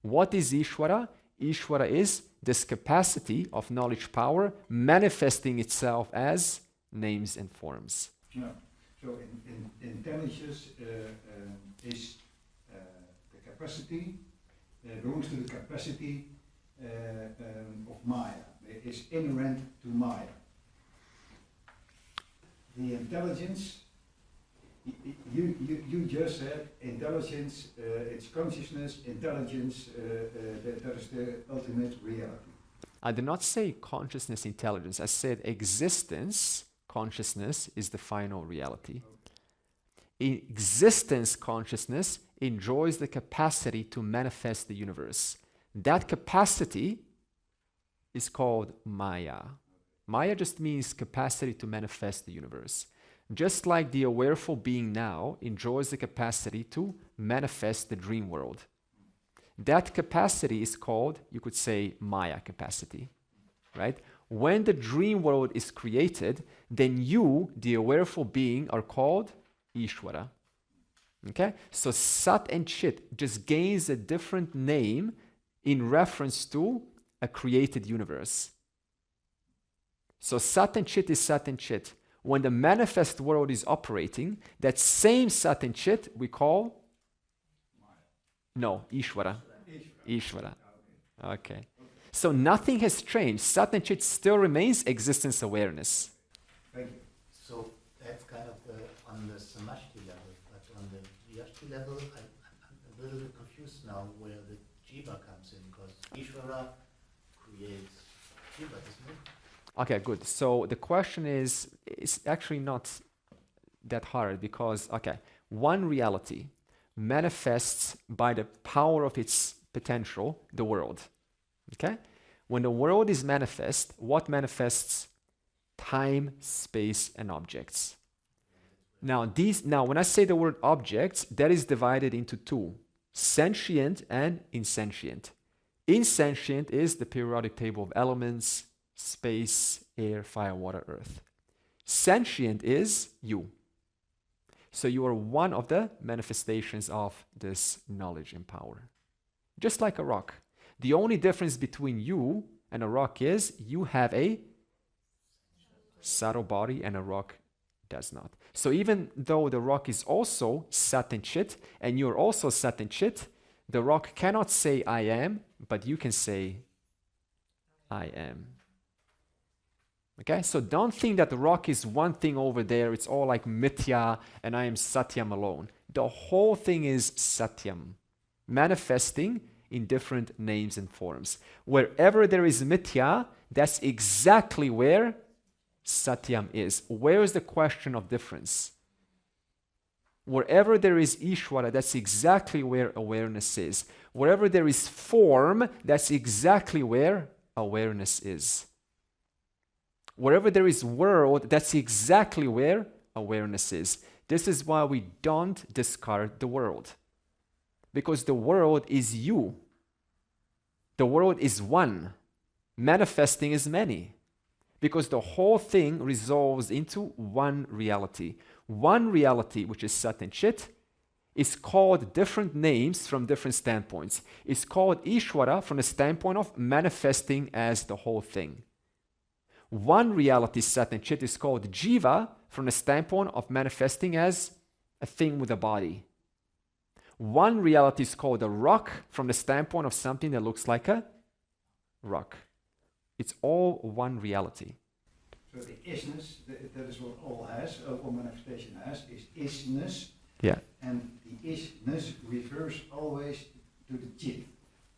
What is Ishvara? Ishvara is this capacity of knowledge power manifesting itself as names and forms. Yeah. So intelligence is the capacity, belongs to the capacity of Maya. It is inherent to Maya. The intelligence, you just said intelligence, it's consciousness, intelligence, that is the ultimate reality. I did not say consciousness, intelligence. I said existence, consciousness is the final reality. Existence consciousness enjoys the capacity to manifest the universe. That capacity is called Maya. Maya just means capacity to manifest the universe. Just like the awareful being now enjoys the capacity to manifest the dream world. That capacity is called, you could say, Maya capacity, right? When the dream world is created, then you, the awareful being, are called Ishvara. Okay? So Sat and Chit just gains a different name in reference to a created universe. So Sat and Chit is Sat and Chit. When the manifest world is operating, that same Sat and Chit we call? No, Ishvara. Ishvara. Okay. So nothing has changed. Sat and Chit still remains existence awareness. Thank you. So that's kind of on the samashti level, but on the vyashti level, I'm a little bit confused now where the jiva comes in, because Ishvara creates jiva, isn't it? Okay, good. So the question is, it's actually not that hard because, okay, one reality manifests by the power of its potential, the world. Okay? When the world is manifest, what manifests? Time, space, and objects. Now, when I say the word objects, that is divided into two, sentient and insentient. Insentient is the periodic table of elements, space, air, fire, water, earth. Sentient is you. So you are one of the manifestations of this knowledge and power. Just like a rock. The only difference between you and a rock is you have a subtle body and a rock does not. So even though the rock is also Sat and Chit and you're also Sat and Chit, the rock cannot say I am, but you can say I am. Okay, so don't think that the rock is one thing over there, it's all like mithya and I am satyam alone. The whole thing is satyam, manifesting in different names and forms. Wherever there is mithya, that's exactly where satyam is. Where is the question of difference? Wherever there is Ishvara, that's exactly where awareness is. Wherever there is form, that's exactly where awareness is. Wherever there is world, that's exactly where awareness is. This is why we don't discard the world. Because the world is you. The world is one. Manifesting is many. because the whole thing resolves into one reality. One reality, which is Sat and Chit, is called different names from different standpoints. It's called Ishvara from the standpoint of manifesting as the whole thing. One reality, Sat and Chit, is called Jiva from the standpoint of manifesting as a thing with a body. One reality is called a rock from the standpoint of something that looks like a rock. It's all one reality. So the isness, that is what all has, all manifestation has, is isness. Yeah. And the isness refers always to the chit.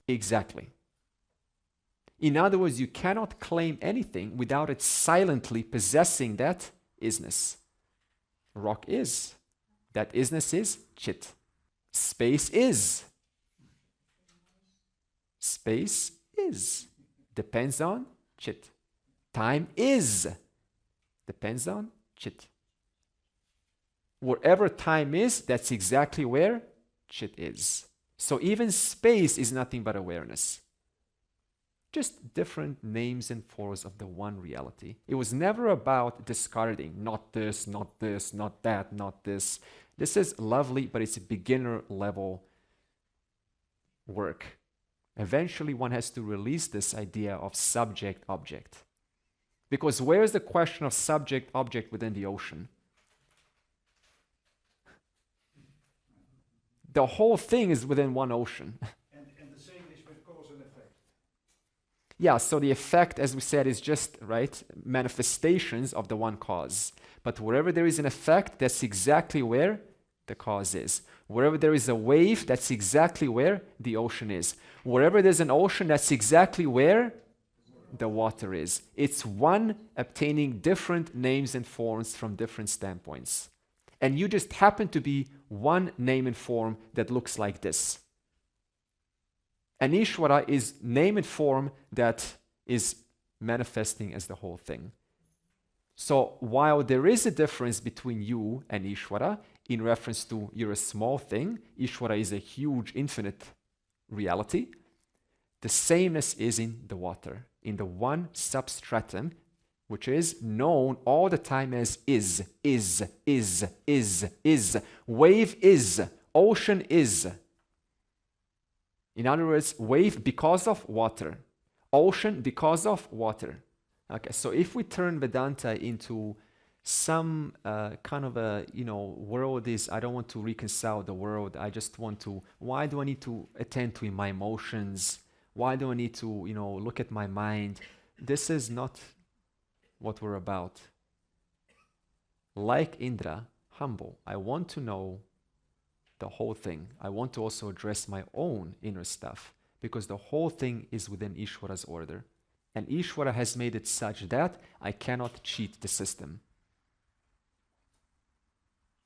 Exactly. In other words, you cannot claim anything without it silently possessing that isness. Rock is. That isness is Chit. Space is. Space is. Depends on Chit. Time is. Depends on Chit. Wherever time is, that's exactly where Chit is. So even space is nothing but awareness. Just different names and forms of the one reality. It was never about discarding, not this, not this, not that, not this. This is lovely, but it's a beginner level work. Eventually, one has to release this idea of subject-object. Because where is the question of subject-object within the ocean? The whole thing is within one ocean. And the same is with cause and effect. Yeah, so the effect, as we said, is just, right, manifestations of the one cause. But wherever there is an effect, that's exactly where the cause is. Wherever there is a wave, that's exactly where the ocean is. Wherever there's an ocean, that's exactly where the water is. It's one obtaining different names and forms from different standpoints. And you just happen to be one name and form that looks like this. And Ishvara is name and form that is manifesting as the whole thing. So while there is a difference between you and Ishvara, in reference to you're a small thing, Ishvara is a huge, infinite reality, the sameness is in the water, in the one substratum, which is known all the time as is. Wave is, ocean is. In other words, wave because of water, ocean because of water. Okay, so if we turn Vedanta into some kind of a, world is, I don't want to reconcile the world. I just want to, why do I need to attend to my emotions? Why do I need to, look at my mind? This is not what we're about. Like Indra, humble. I want to know the whole thing. I want to also address my own inner stuff because the whole thing is within Ishvara's order. And Ishvara has made it such that I cannot cheat the system.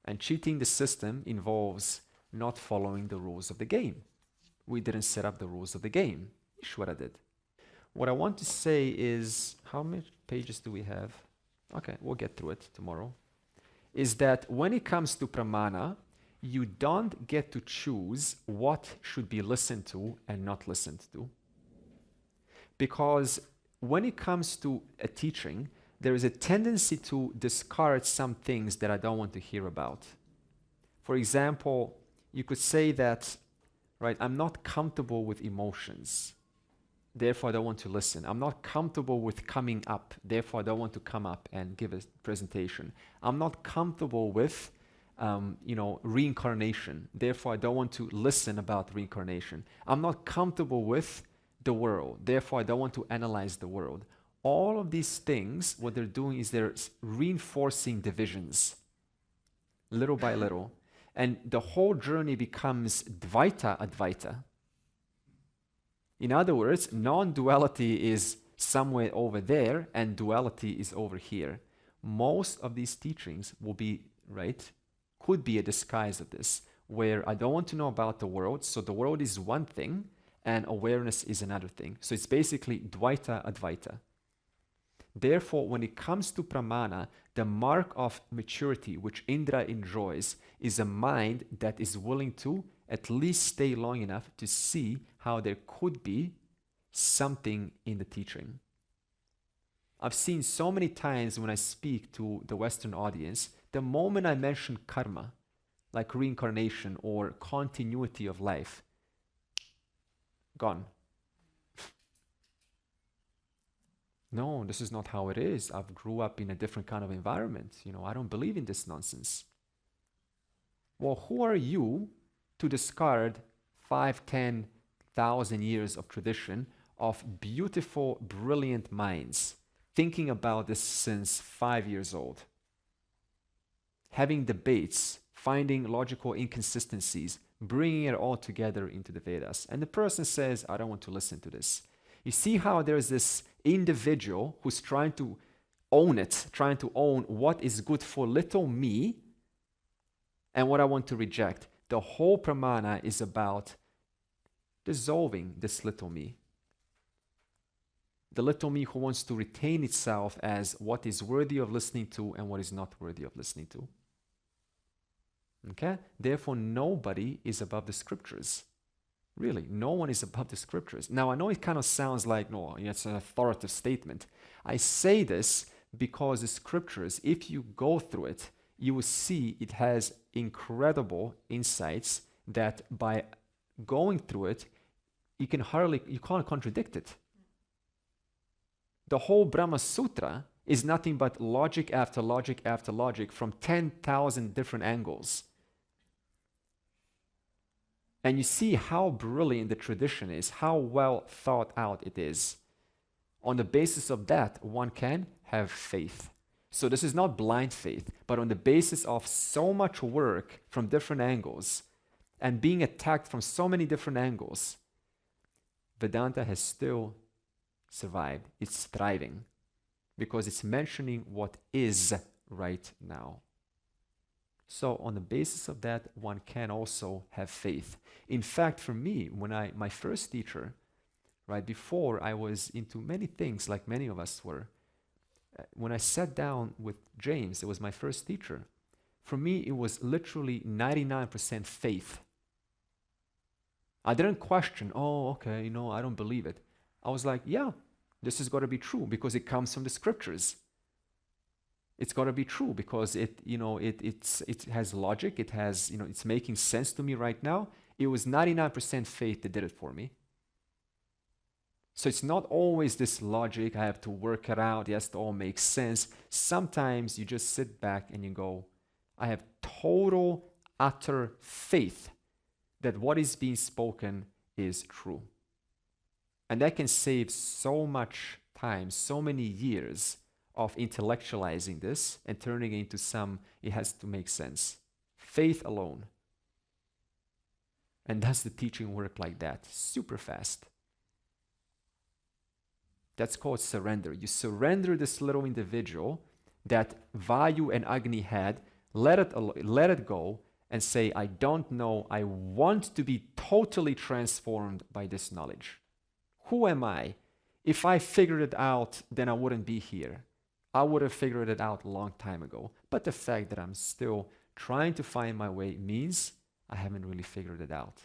And cheating the system involves not following the rules of the game. We didn't set up the rules of the game. Ishvara did. What I want to say is, how many pages do we have? Okay, we'll get through it tomorrow. Is that when it comes to pramana, you don't get to choose what should be listened to and not listened to. Because when it comes to a teaching, there is a tendency to discard some things that I don't want to hear about. For example, you could say that, right, I'm not comfortable with emotions, therefore I don't want to listen. I'm not comfortable with coming up, therefore I don't want to come up and give a presentation. I'm not comfortable with reincarnation, therefore I don't want to listen about reincarnation. I'm not comfortable with the world, therefore I don't want to analyze the world. All of these things, what they're doing is they're reinforcing divisions, little by little. And the whole journey becomes Dvaita Advaita. In other words, non-duality is somewhere over there and duality is over here. Most of these teachings will be, could be a disguise of this, where I don't want to know about the world, so the world is one thing and awareness is another thing. So it's basically Dvaita Advaita. Therefore, when it comes to pramana, the mark of maturity which Indra enjoys is a mind that is willing to at least stay long enough to see how there could be something in the teaching. I've seen so many times when I speak to the Western audience, the moment I mention karma, like reincarnation or continuity of life, gone. No, this is not how it is. I've grew up in a different kind of environment. I don't believe in this nonsense. Well, who are you to discard 5, 10,000 years of tradition of beautiful, brilliant minds thinking about this since 5 years old? Having debates, finding logical inconsistencies, bringing it all together into the Vedas. And the person says, I don't want to listen to this. You see how there's this individual who's trying to own it, trying to own what is good for little me and what I want to reject. The whole pramana is about dissolving this little me. The little me who wants to retain itself as what is worthy of listening to and what is not worthy of listening to. Okay? Therefore, nobody is above the scriptures. Really, no one is above the scriptures. Now, I know it kind of sounds like, no, it's an authoritative statement. I say this because the scriptures, if you go through it, you will see it has incredible insights that by going through it, you can't contradict it. The whole Brahma Sutra is nothing but logic after logic after logic from 10,000 different angles. And you see how brilliant the tradition is, how well thought out it is. On the basis of that, one can have faith. So this is not blind faith, but on the basis of so much work from different angles and being attacked from so many different angles, Vedanta has still survived. It's thriving because it's mentioning what is right now. So on the basis of that, one can also have faith. In fact, for me, my first teacher, right before I was into many things like many of us were, when I sat down with James, it was my first teacher. For me, it was literally 99% faith. I didn't question, okay, I don't believe it. I was like, yeah, this has got to be true because it comes from the scriptures. It's got to be true because it has logic. It has, it's making sense to me right now. It was 99% faith that did it for me. So it's not always this logic. I have to work it out. Yes, it all makes sense. Sometimes you just sit back and you go, I have total, utter faith that what is being spoken is true. And that can save so much time, so many years of intellectualizing this and turning it into it has to make sense. Faith alone. And does the teaching work like that? Super fast. That's called surrender. You surrender this little individual that Vayu and Agni had, let it go, and say, I don't know, I want to be totally transformed by this knowledge. Who am I? If I figured it out, then I wouldn't be here. I would have figured it out a long time ago. But the fact that I'm still trying to find my way means I haven't really figured it out.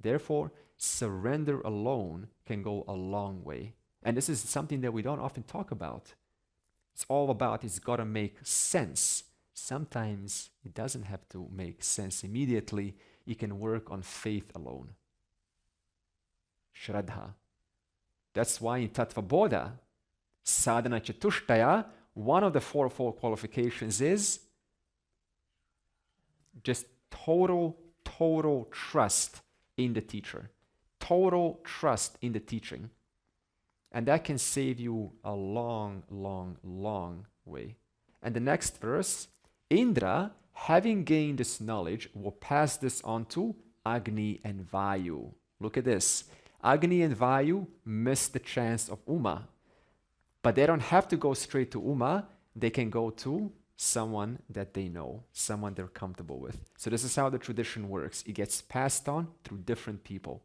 Therefore, surrender alone can go a long way. And this is something that we don't often talk about. It's all about it's got to make sense. Sometimes it doesn't have to make sense immediately. You can work on faith alone. Shraddha. That's why in Tattva Bodha, Sadhana Chatushtaya, one of the fourfold qualifications is just total trust in the teacher. Total trust in the teaching. And that can save you a long way. And the next verse, Indra, having gained this knowledge, will pass this on to Agni and Vayu. Look at this. Agni and Vayu missed the chance of Uma. But they don't have to go straight to Uma. They can go to someone that they know, someone they're comfortable with. So this is how the tradition works. It gets passed on through different people.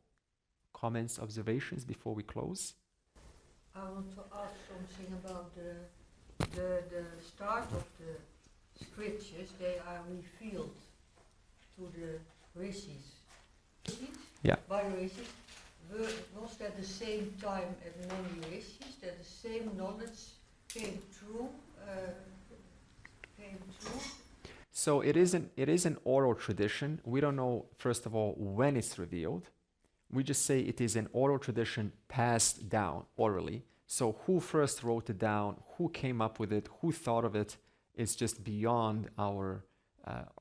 Comments, observations before we close? I want to ask something about the start of the scriptures. They are revealed to the rishis. Yeah. By the rishis. Was that the same time as many rishis? That the same knowledge came true, came true. So it is an oral tradition. We don't know, first of all, when it's revealed. We just say it is an oral tradition passed down orally. So who first wrote it down, who came up with it, who thought of it, is just beyond our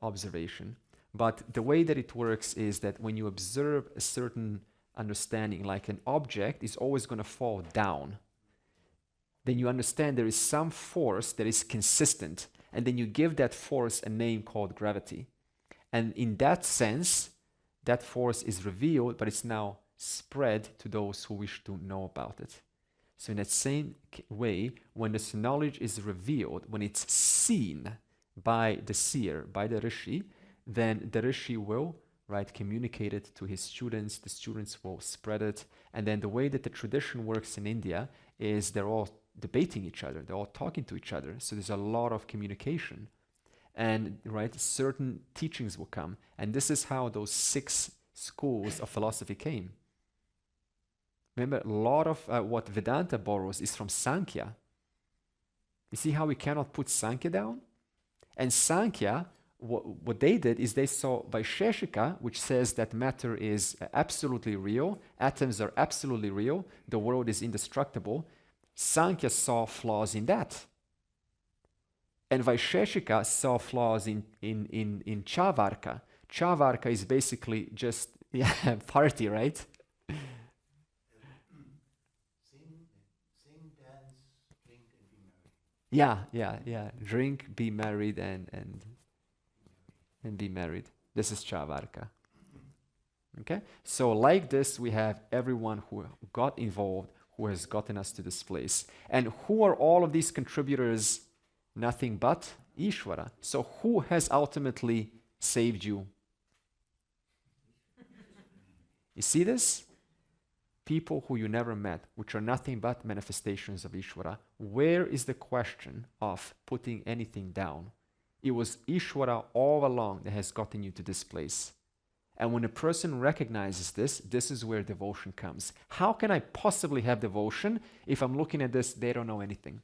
observation. But the way that it works is that when you observe a certain understanding, like an object is always going to fall down, then you understand there is some force that is consistent, and then you give that force a name called gravity. And in that sense, that force is revealed, but it's now spread to those who wish to know about it. So in that same way, when this knowledge is revealed, when it's seen by the seer, by the rishi, then the rishi will, right, communicate it to his students, the students will spread it, and then the way that the tradition works in India is they're all debating each other, they're all talking to each other, so there's a lot of communication. And, right, certain teachings will come, and this is how those 6 schools of philosophy came. Remember, a lot of what Vedanta borrows is from Sankhya. You see how we cannot put Sankhya down? And Sankhya, what they did is they saw Vaisheshika, which says that matter is absolutely real, atoms are absolutely real, the world is indestructible. Sankhya saw flaws in that. And Vaisheshika saw flaws in Chavarka. Chavarka is basically just party, right? Sing, dance, drink, and be merry. Yeah. Drink, be married, and be married. This is Chavarka. Okay? So like this, we have everyone who got involved, who has gotten us to this place. And who are all of these contributors? Nothing but Ishvara. So who has ultimately saved you? You see this? People who you never met, which are nothing but manifestations of Ishvara. Where is the question of putting anything down? It was Ishvara all along that has gotten you to this place. And when a person recognizes this, this is where devotion comes. How can I possibly have devotion if I'm looking at this, they don't know anything?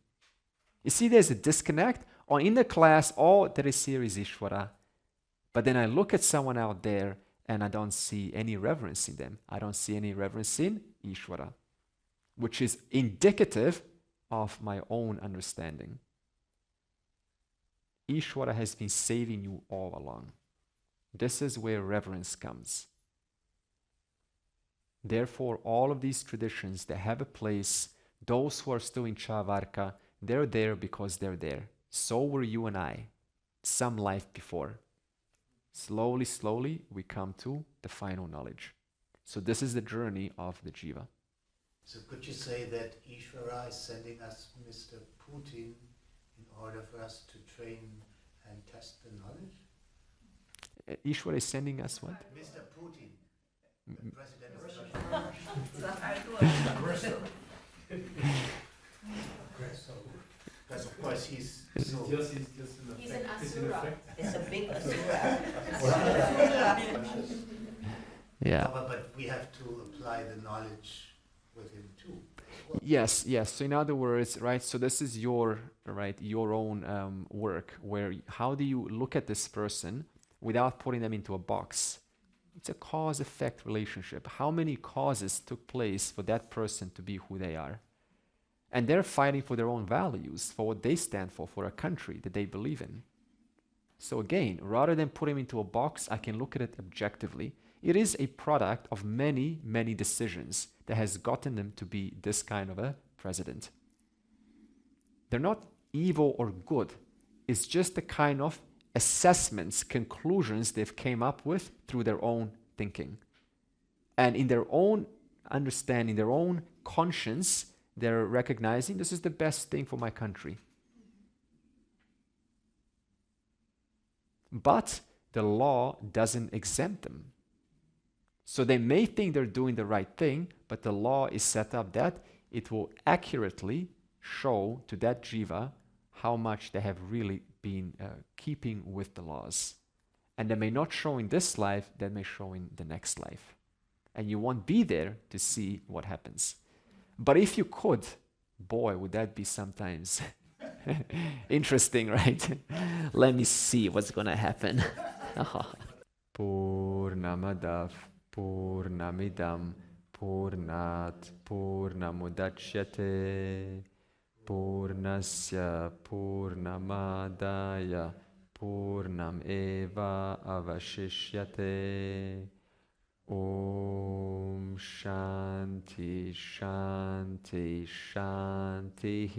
You see, there's a disconnect. Or in the class, all that is here is Ishvara. But then I look at someone out there and I don't see any reverence in them. I don't see any reverence in Ishvara, which is indicative of my own understanding. Ishvara has been saving you all along. This is where reverence comes. Therefore, all of these traditions, they have a place. Those who are still in Chavarka, they're there because they're there. So were you and I, some life before. Slowly, slowly, we come to the final knowledge. So this is the journey of the jiva. So could you say that Ishvara is sending us Mr. Putin in order for us to train and test the knowledge? Ishvara is sending us what? Mr. Putin, the president of Russia. Because of course he's so... He's an asura. It's a big asura. Yeah. But we have to apply the knowledge with him too. Yes. So in other words, right, so this is your own work, where how do you look at this person without putting them into a box? It's a cause-effect relationship. How many causes took place for that person to be who they are? And they're fighting for their own values, for what they stand for a country that they believe in. So again, rather than put him into a box, I can look at it objectively. It is a product of many, many decisions that has gotten them to be this kind of a president. They're not evil or good. It's just the kind of assessments, conclusions they've came up with through their own thinking. And in their own understanding, their own conscience, they're recognizing this is the best thing for my country. But the law doesn't exempt them. So they may think they're doing the right thing, but the law is set up that it will accurately show to that jiva how much they have really been keeping with the laws. And they may not show in this life, they may show in the next life. And you won't be there to see what happens. But if you could Boy, would that be sometimes interesting, right? Let me see what's gonna happen. Purnamadav Purnamidam Purnat Purnamudachyate Purnasya Purnamadaya Purnam Eva Avashishyate. Om Shanti Shanti Shanti.